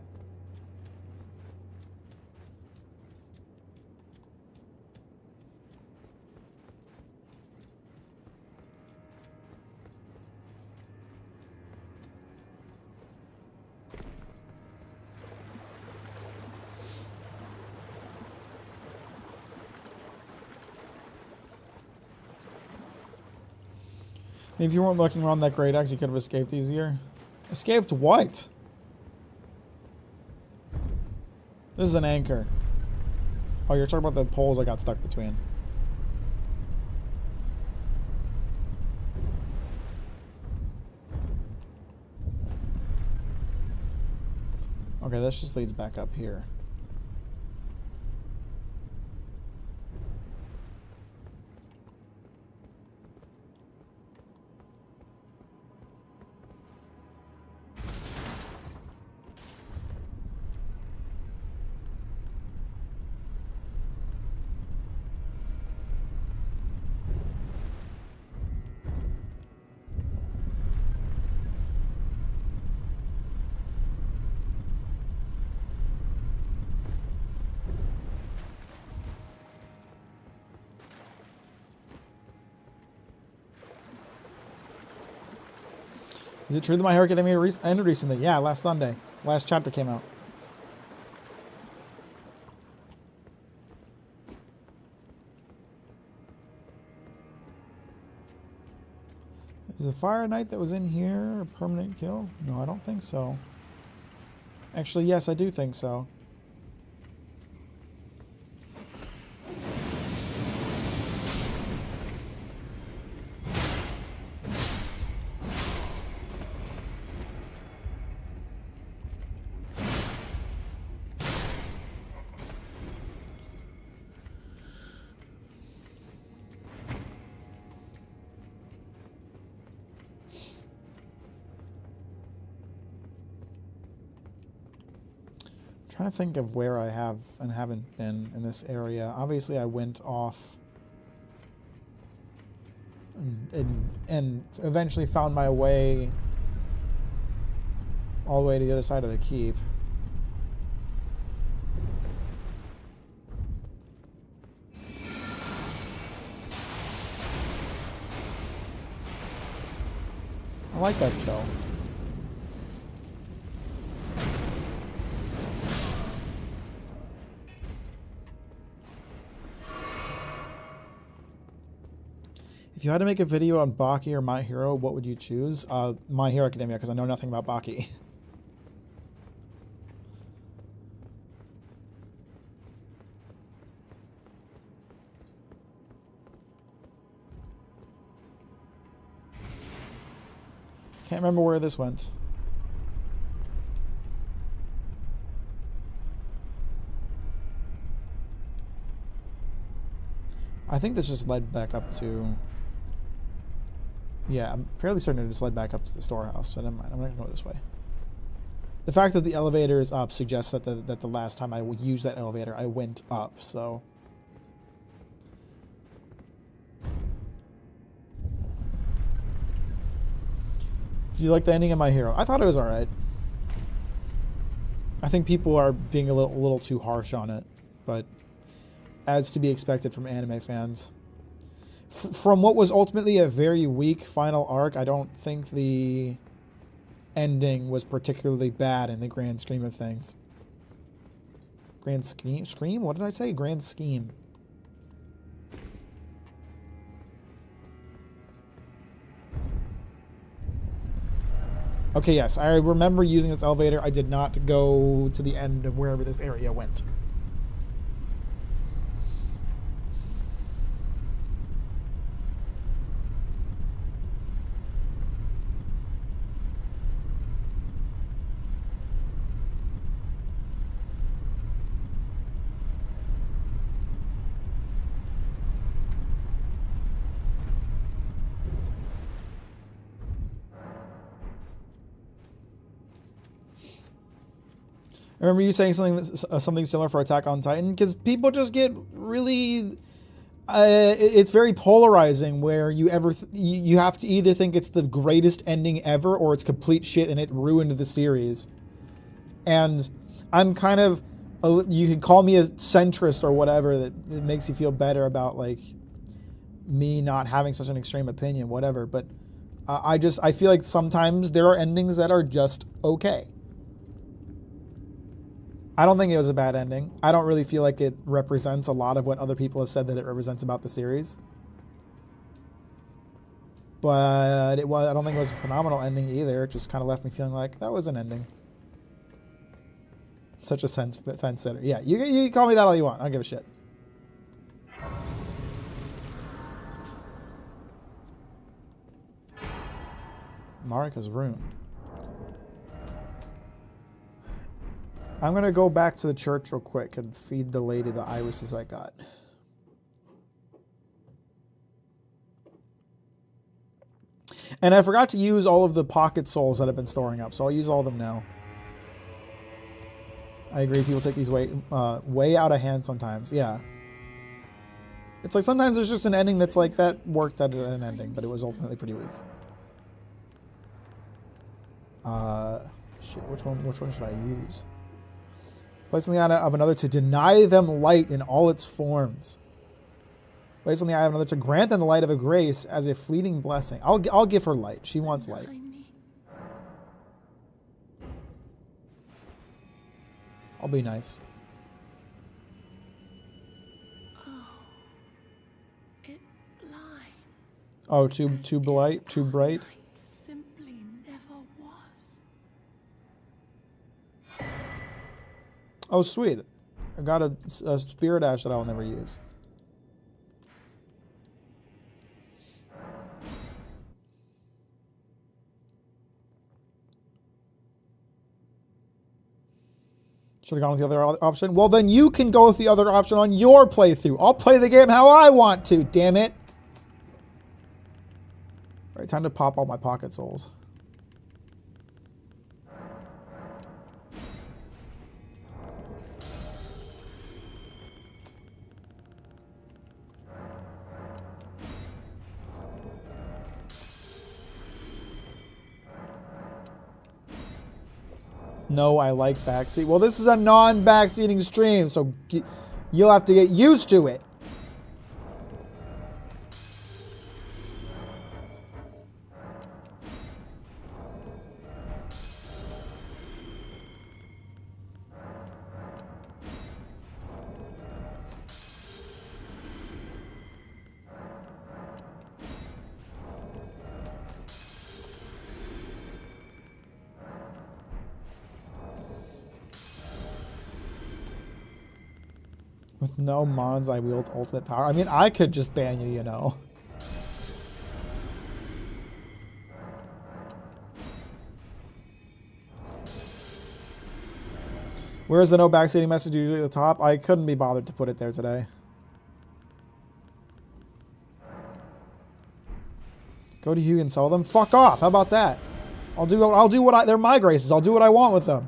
If you weren't looking around that great axe, you could have escaped easier. Escaped what? This is an anchor. Oh, you're talking about the poles I got stuck between. Okay, this just leads back up here. Is it true that My Hero Academia ended recently? Yeah, last Sunday. Last chapter came out. Is the Fire Knight that was in here a permanent kill? No, I don't think so. Actually, yes, I do think so. Trying to think of where I have and haven't been in this area. Obviously, I went off and eventually found my way all the way to the other side of the keep. I like that spell. If you had to make a video on Baki or My Hero, what would you choose? My Hero Academia, because I know nothing about Baki. Can't remember where this went. I think this just led back up to... Yeah, I'm fairly certain it just led back up to the storehouse, so never mind. I'm not going to go this way. The fact that the elevator is up suggests that the last time I used that elevator, I went up, so... Do you like the ending of My Hero? I thought it was alright. I think people are being a little too harsh on it, but as to be expected from anime fans. From what was ultimately a very weak final arc, I don't think the ending was particularly bad in the grand scheme of things. Grand scheme? Scream? What did I say? Grand scheme. Okay, yes, I remember using this elevator. I did not go to the end of wherever this area went. I remember you saying something similar for Attack on Titan, because people just get really. It's very polarizing where you have to either think it's the greatest ending ever or it's complete shit and it ruined the series. And I'm kind of, you could call me a centrist or whatever, that it makes you feel better about like me not having such an extreme opinion, whatever. But I feel like sometimes there are endings that are just okay. I don't think it was a bad ending. I don't really feel like it represents a lot of what other people have said that it represents about the series. But I don't think it was a phenomenal ending either. It just kind of left me feeling like that was an ending. Such a fence sitter. Yeah, you call me that all you want. I don't give a shit. Marika's room. I'm going to go back to the church real quick and feed the lady the irises I got. And I forgot to use all of the pocket souls that I've been storing up, so I'll use all of them now. I agree, people take these way out of hand sometimes. Yeah. It's like sometimes there's just an ending that's like, that worked at an ending, but it was ultimately pretty weak. Shit, which one should I use? Place in the eye of another to deny them light in all its forms. Place in the eye of another to grant them the light of a grace as a fleeting blessing. I'll give her light. She wants light. I'll be nice. Oh, it blinds. Oh, too bright, too bright. Light simply never was. Oh, sweet. I got a spirit ash that I'll never use. Should have gone with the other option. Well, then you can go with the other option on your playthrough. I'll play the game how I want to, damn it. All right, time to pop all my pocket souls. No, I like backseat. Well, this is a non-backseating stream, so you'll have to get used to it. With no mons, I wield ultimate power. I mean, I could just ban you, you know. Where's the no backseating message usually at the top? I couldn't be bothered to put it there today. Go to Hugh and sell them? Fuck off. How about that? I'll do what they're my graces. I'll do what I want with them.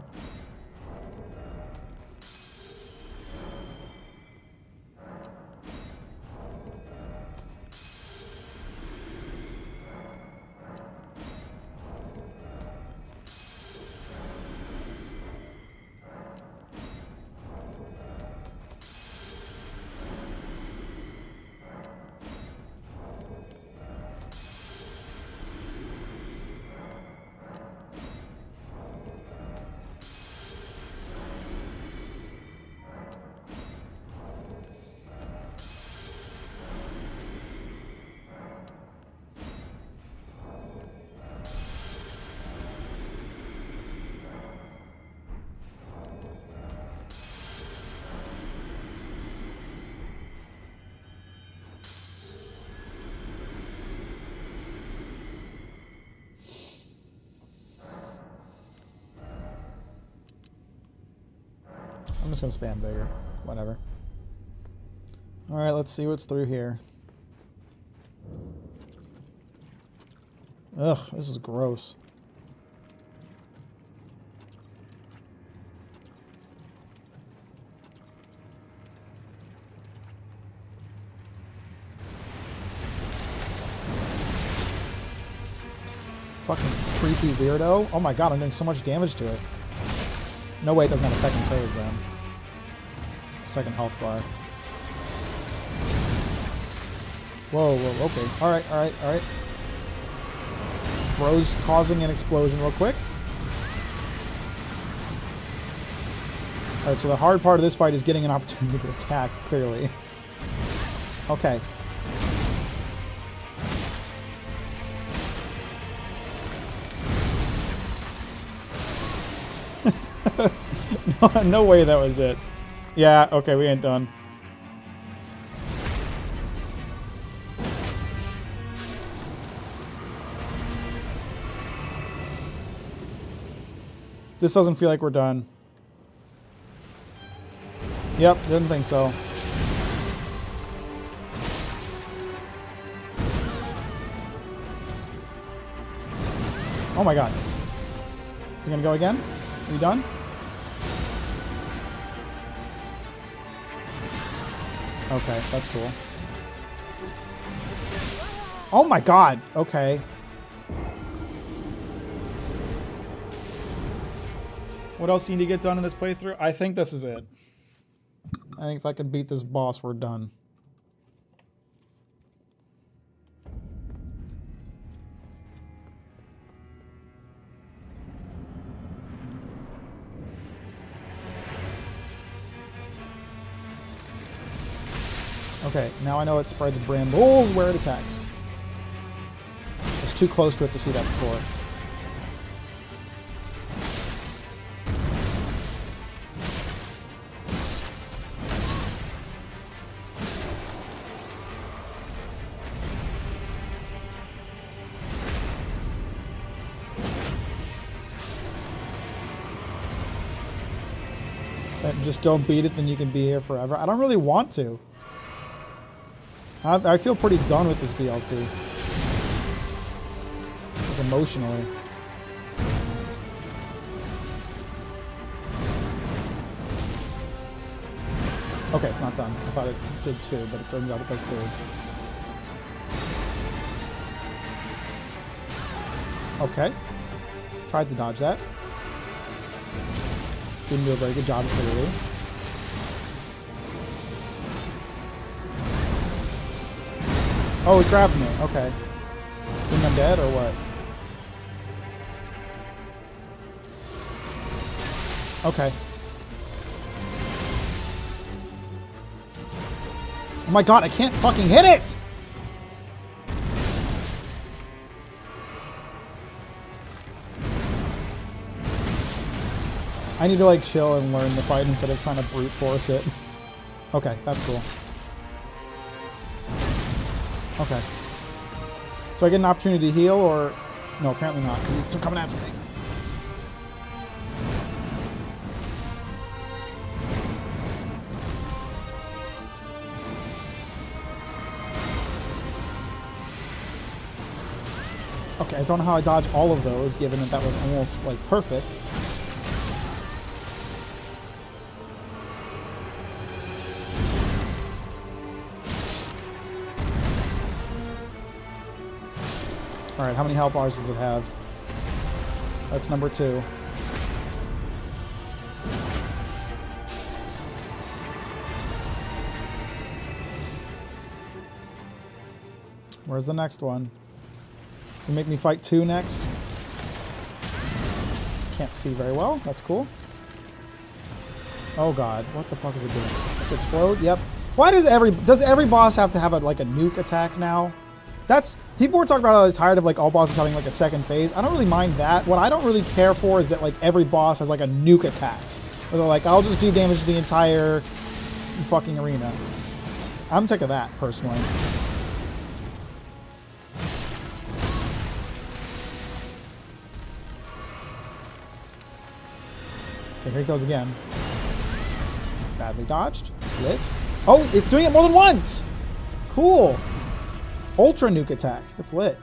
I'm just gonna spam Vigor. Whatever. Alright, let's see what's through here. Ugh, this is gross. Fucking creepy weirdo. Oh my god, I'm doing so much damage to it. No way it doesn't have a second phase then. Second health bar. Whoa, whoa, okay. Alright, alright, alright. Bro's causing an explosion real quick. Alright, so the hard part of this fight is getting an opportunity to attack, clearly. Okay. No way that was it. Yeah, okay, we ain't done. This doesn't feel like we're done. Yep, didn't think so. Oh my god. Is it gonna go again? Are you done? Okay, that's cool. Oh my god! Okay. What else do you need to get done in this playthrough? I think this is it. I think if I can beat this boss, we're done. Okay, now I know it spreads brambles where it attacks. I was too close to it to see that before. Just don't beat it, then you can be here forever. I don't really want to. I feel pretty done with this DLC. Like emotionally. Okay, it's not done. I thought it did 2, but it turns out it does 3. Okay. Tried to dodge that. Didn't do a very good job, clearly. Oh, he grabbed me. Okay. Think I'm dead or what? Okay. Oh my god, I can't fucking hit it! I need to like chill and learn the fight instead of trying to brute force it. Okay, that's cool. Okay. Do I get an opportunity to heal or... No, apparently not, because he's still coming after me. Okay, I don't know how I dodged all of those, given that that was almost, like, perfect. Alright, how many health bars does it have? That's number 2. Where's the next one? Can you make me fight 2 next? Can't see very well. That's cool. Oh god, what the fuck is it doing? Does it explode? Yep. Why does every boss have to have like a nuke attack now? That's... People were talking about how they're tired of like all bosses having like a second phase. I don't really mind that. What I don't really care for is that like every boss has like a nuke attack. Where they're like, I'll just do damage to the entire fucking arena. I'm sick of that, personally. Okay, here it goes again. Badly dodged. Lit. Oh, it's doing it more than once! Cool. Ultra nuke attack. That's lit.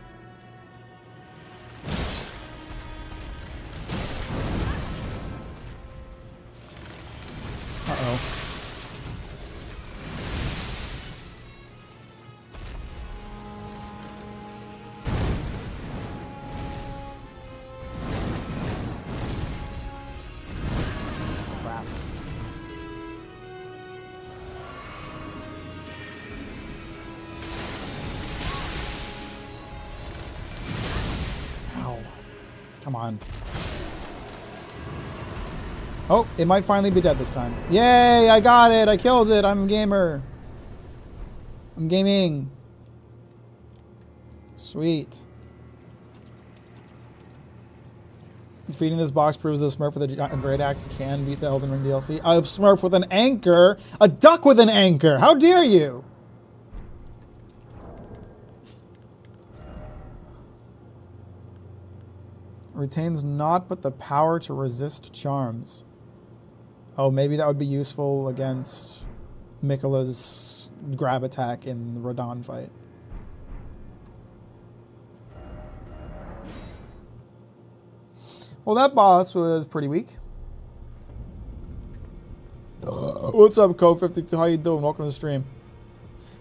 Uh-oh. Come on. Oh, it might finally be dead this time. Yay, I got it. I killed it. I'm a gamer. I'm gaming. Sweet. Defeating this boss proves the Smurf with a great axe can beat the Elden Ring DLC. A Smurf with an anchor? A duck with an anchor? How dare you? Retains naught but the power to resist charms. Oh, maybe that would be useful against Miquella's grab attack in the Radahn fight. Well, that boss was pretty weak. What's up, Code52? How you doing? Welcome to the stream.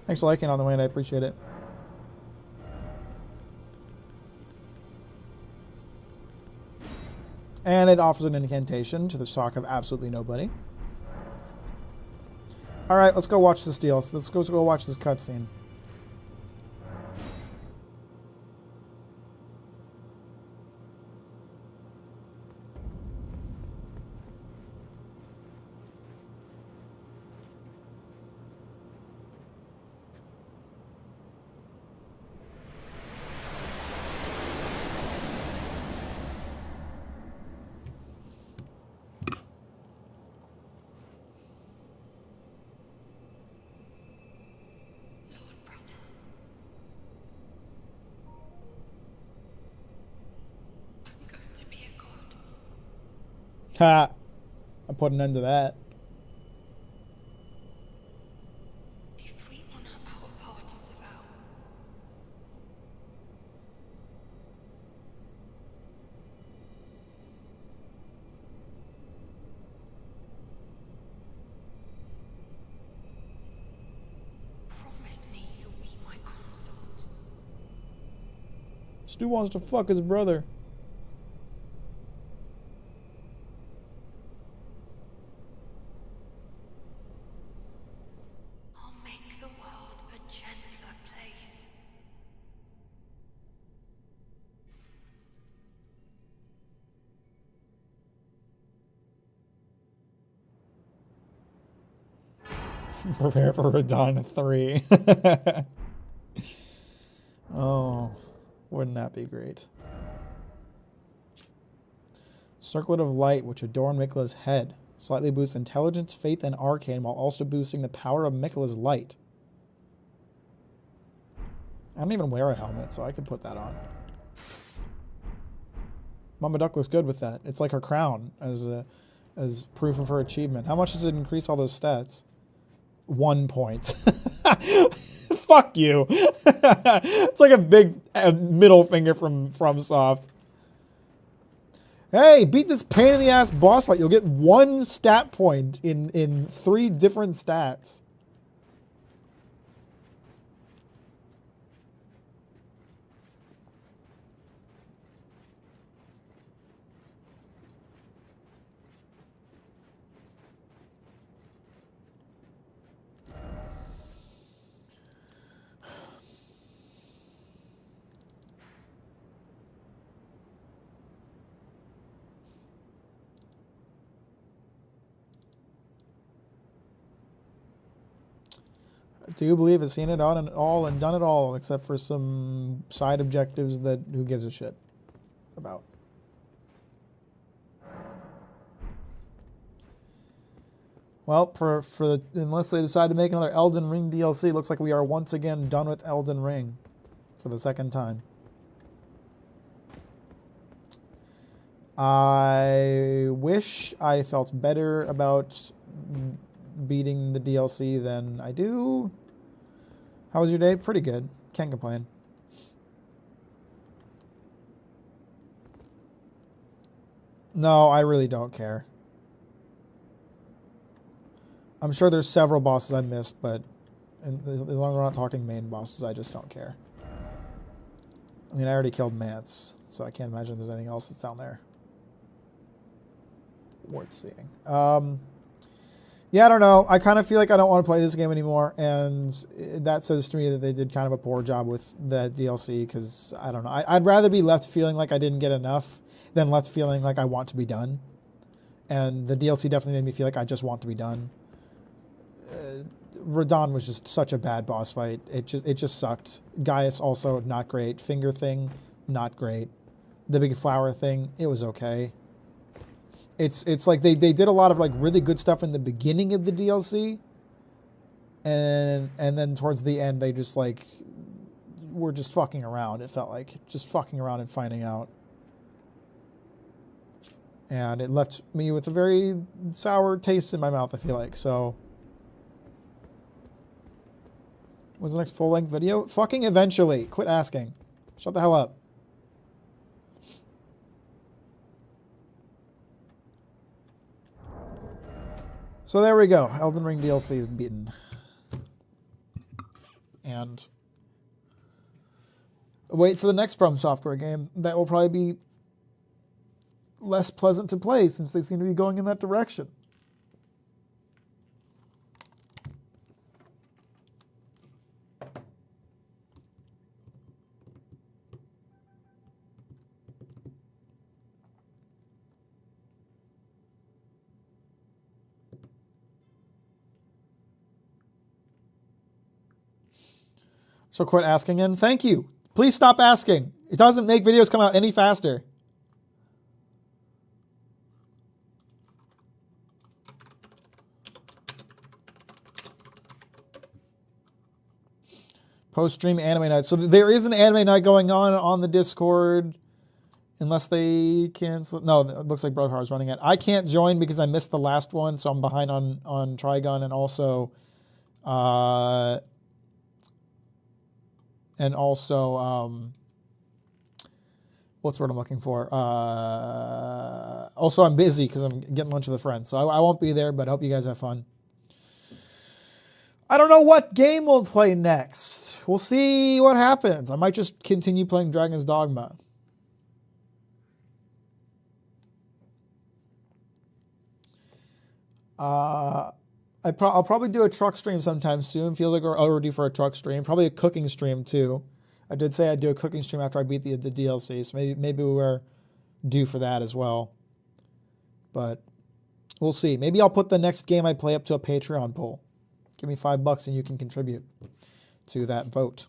Thanks for liking on the way, and I appreciate it. And it offers an incantation to the shock of absolutely nobody. Alright, let's go watch this deal. So let's go watch this cutscene. Ha! I put an end to that. If we honor our part of the vow, promise me you'll be my consort. Stu wants to fuck his brother. I'll make the world a gentler place. Prepare for Radahn 3. Oh, wouldn't that be great? Circlet of light, which adorn Miquella's head. Slightly boosts intelligence, faith, and arcane, while also boosting the power of Miquella's light. I don't even wear a helmet, so I could put that on. Mama Duck looks good with that. It's like her crown as proof of her achievement. How much does it increase all those stats? 1 point. Fuck you. It's like a big middle finger from FromSoft. Hey, beat this pain in the ass boss fight. You'll get 1 stat point in 3 different stats. Do you believe it's seen it all and done it all, except for some side objectives that who gives a shit about? Well, unless they decide to make another Elden Ring DLC, looks like we are once again done with Elden Ring for the second time. I wish I felt better about beating the DLC than I do. How was your day? Pretty good. Can't complain. No, I really don't care. I'm sure there's several bosses I missed, but as long as we're not talking main bosses, I just don't care. I mean, I already killed Mance, so I can't imagine there's anything else that's down there worth seeing. Yeah, I don't know. I kind of feel like I don't want to play this game anymore, and that says to me that they did kind of a poor job with the DLC, because I don't know. I'd rather be left feeling like I didn't get enough than left feeling like I want to be done. And the DLC definitely made me feel like I just want to be done. Radon was just such a bad boss fight. It just sucked. Gaius also not great. Finger thing, not great. The big flower thing, it was okay. It's like they did a lot of like really good stuff in the beginning of the DLC, and then towards the end they just like were just fucking around. It felt like just fucking around and finding out, and it left me with a very sour taste in my mouth. I feel like. So, when's the next full length video? Fucking eventually. Quit asking. Shut the hell up. So there we go. Elden Ring DLC is beaten. And wait for the next From Software game. That will probably be less pleasant to play since they seem to be going in that direction. So quit asking and thank you. Please stop asking. It doesn't make videos come out any faster. Post-stream anime night. So there is an anime night going on the Discord. Unless they cancel. No, it looks like Brother is running it. I can't join because I missed the last one, so I'm behind on Trigun, and also what's the word I'm looking for? Also, I'm busy because I'm getting lunch with a friend, so I won't be there, but I hope you guys have fun. I don't know what game we'll play next. We'll see what happens. I might just continue playing Dragon's Dogma. I'll probably do a truck stream sometime soon. Feels like we're already for a truck stream. Probably a cooking stream too. I did say I'd do a cooking stream after I beat the DLC, so maybe we're due for that as well. But we'll see. Maybe I'll put the next game I play up to a Patreon poll. Give me $5 and you can contribute to that vote.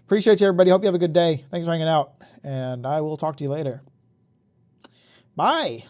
Appreciate you, everybody. Hope you have a good day. Thanks for hanging out, and I will talk to you later. Bye.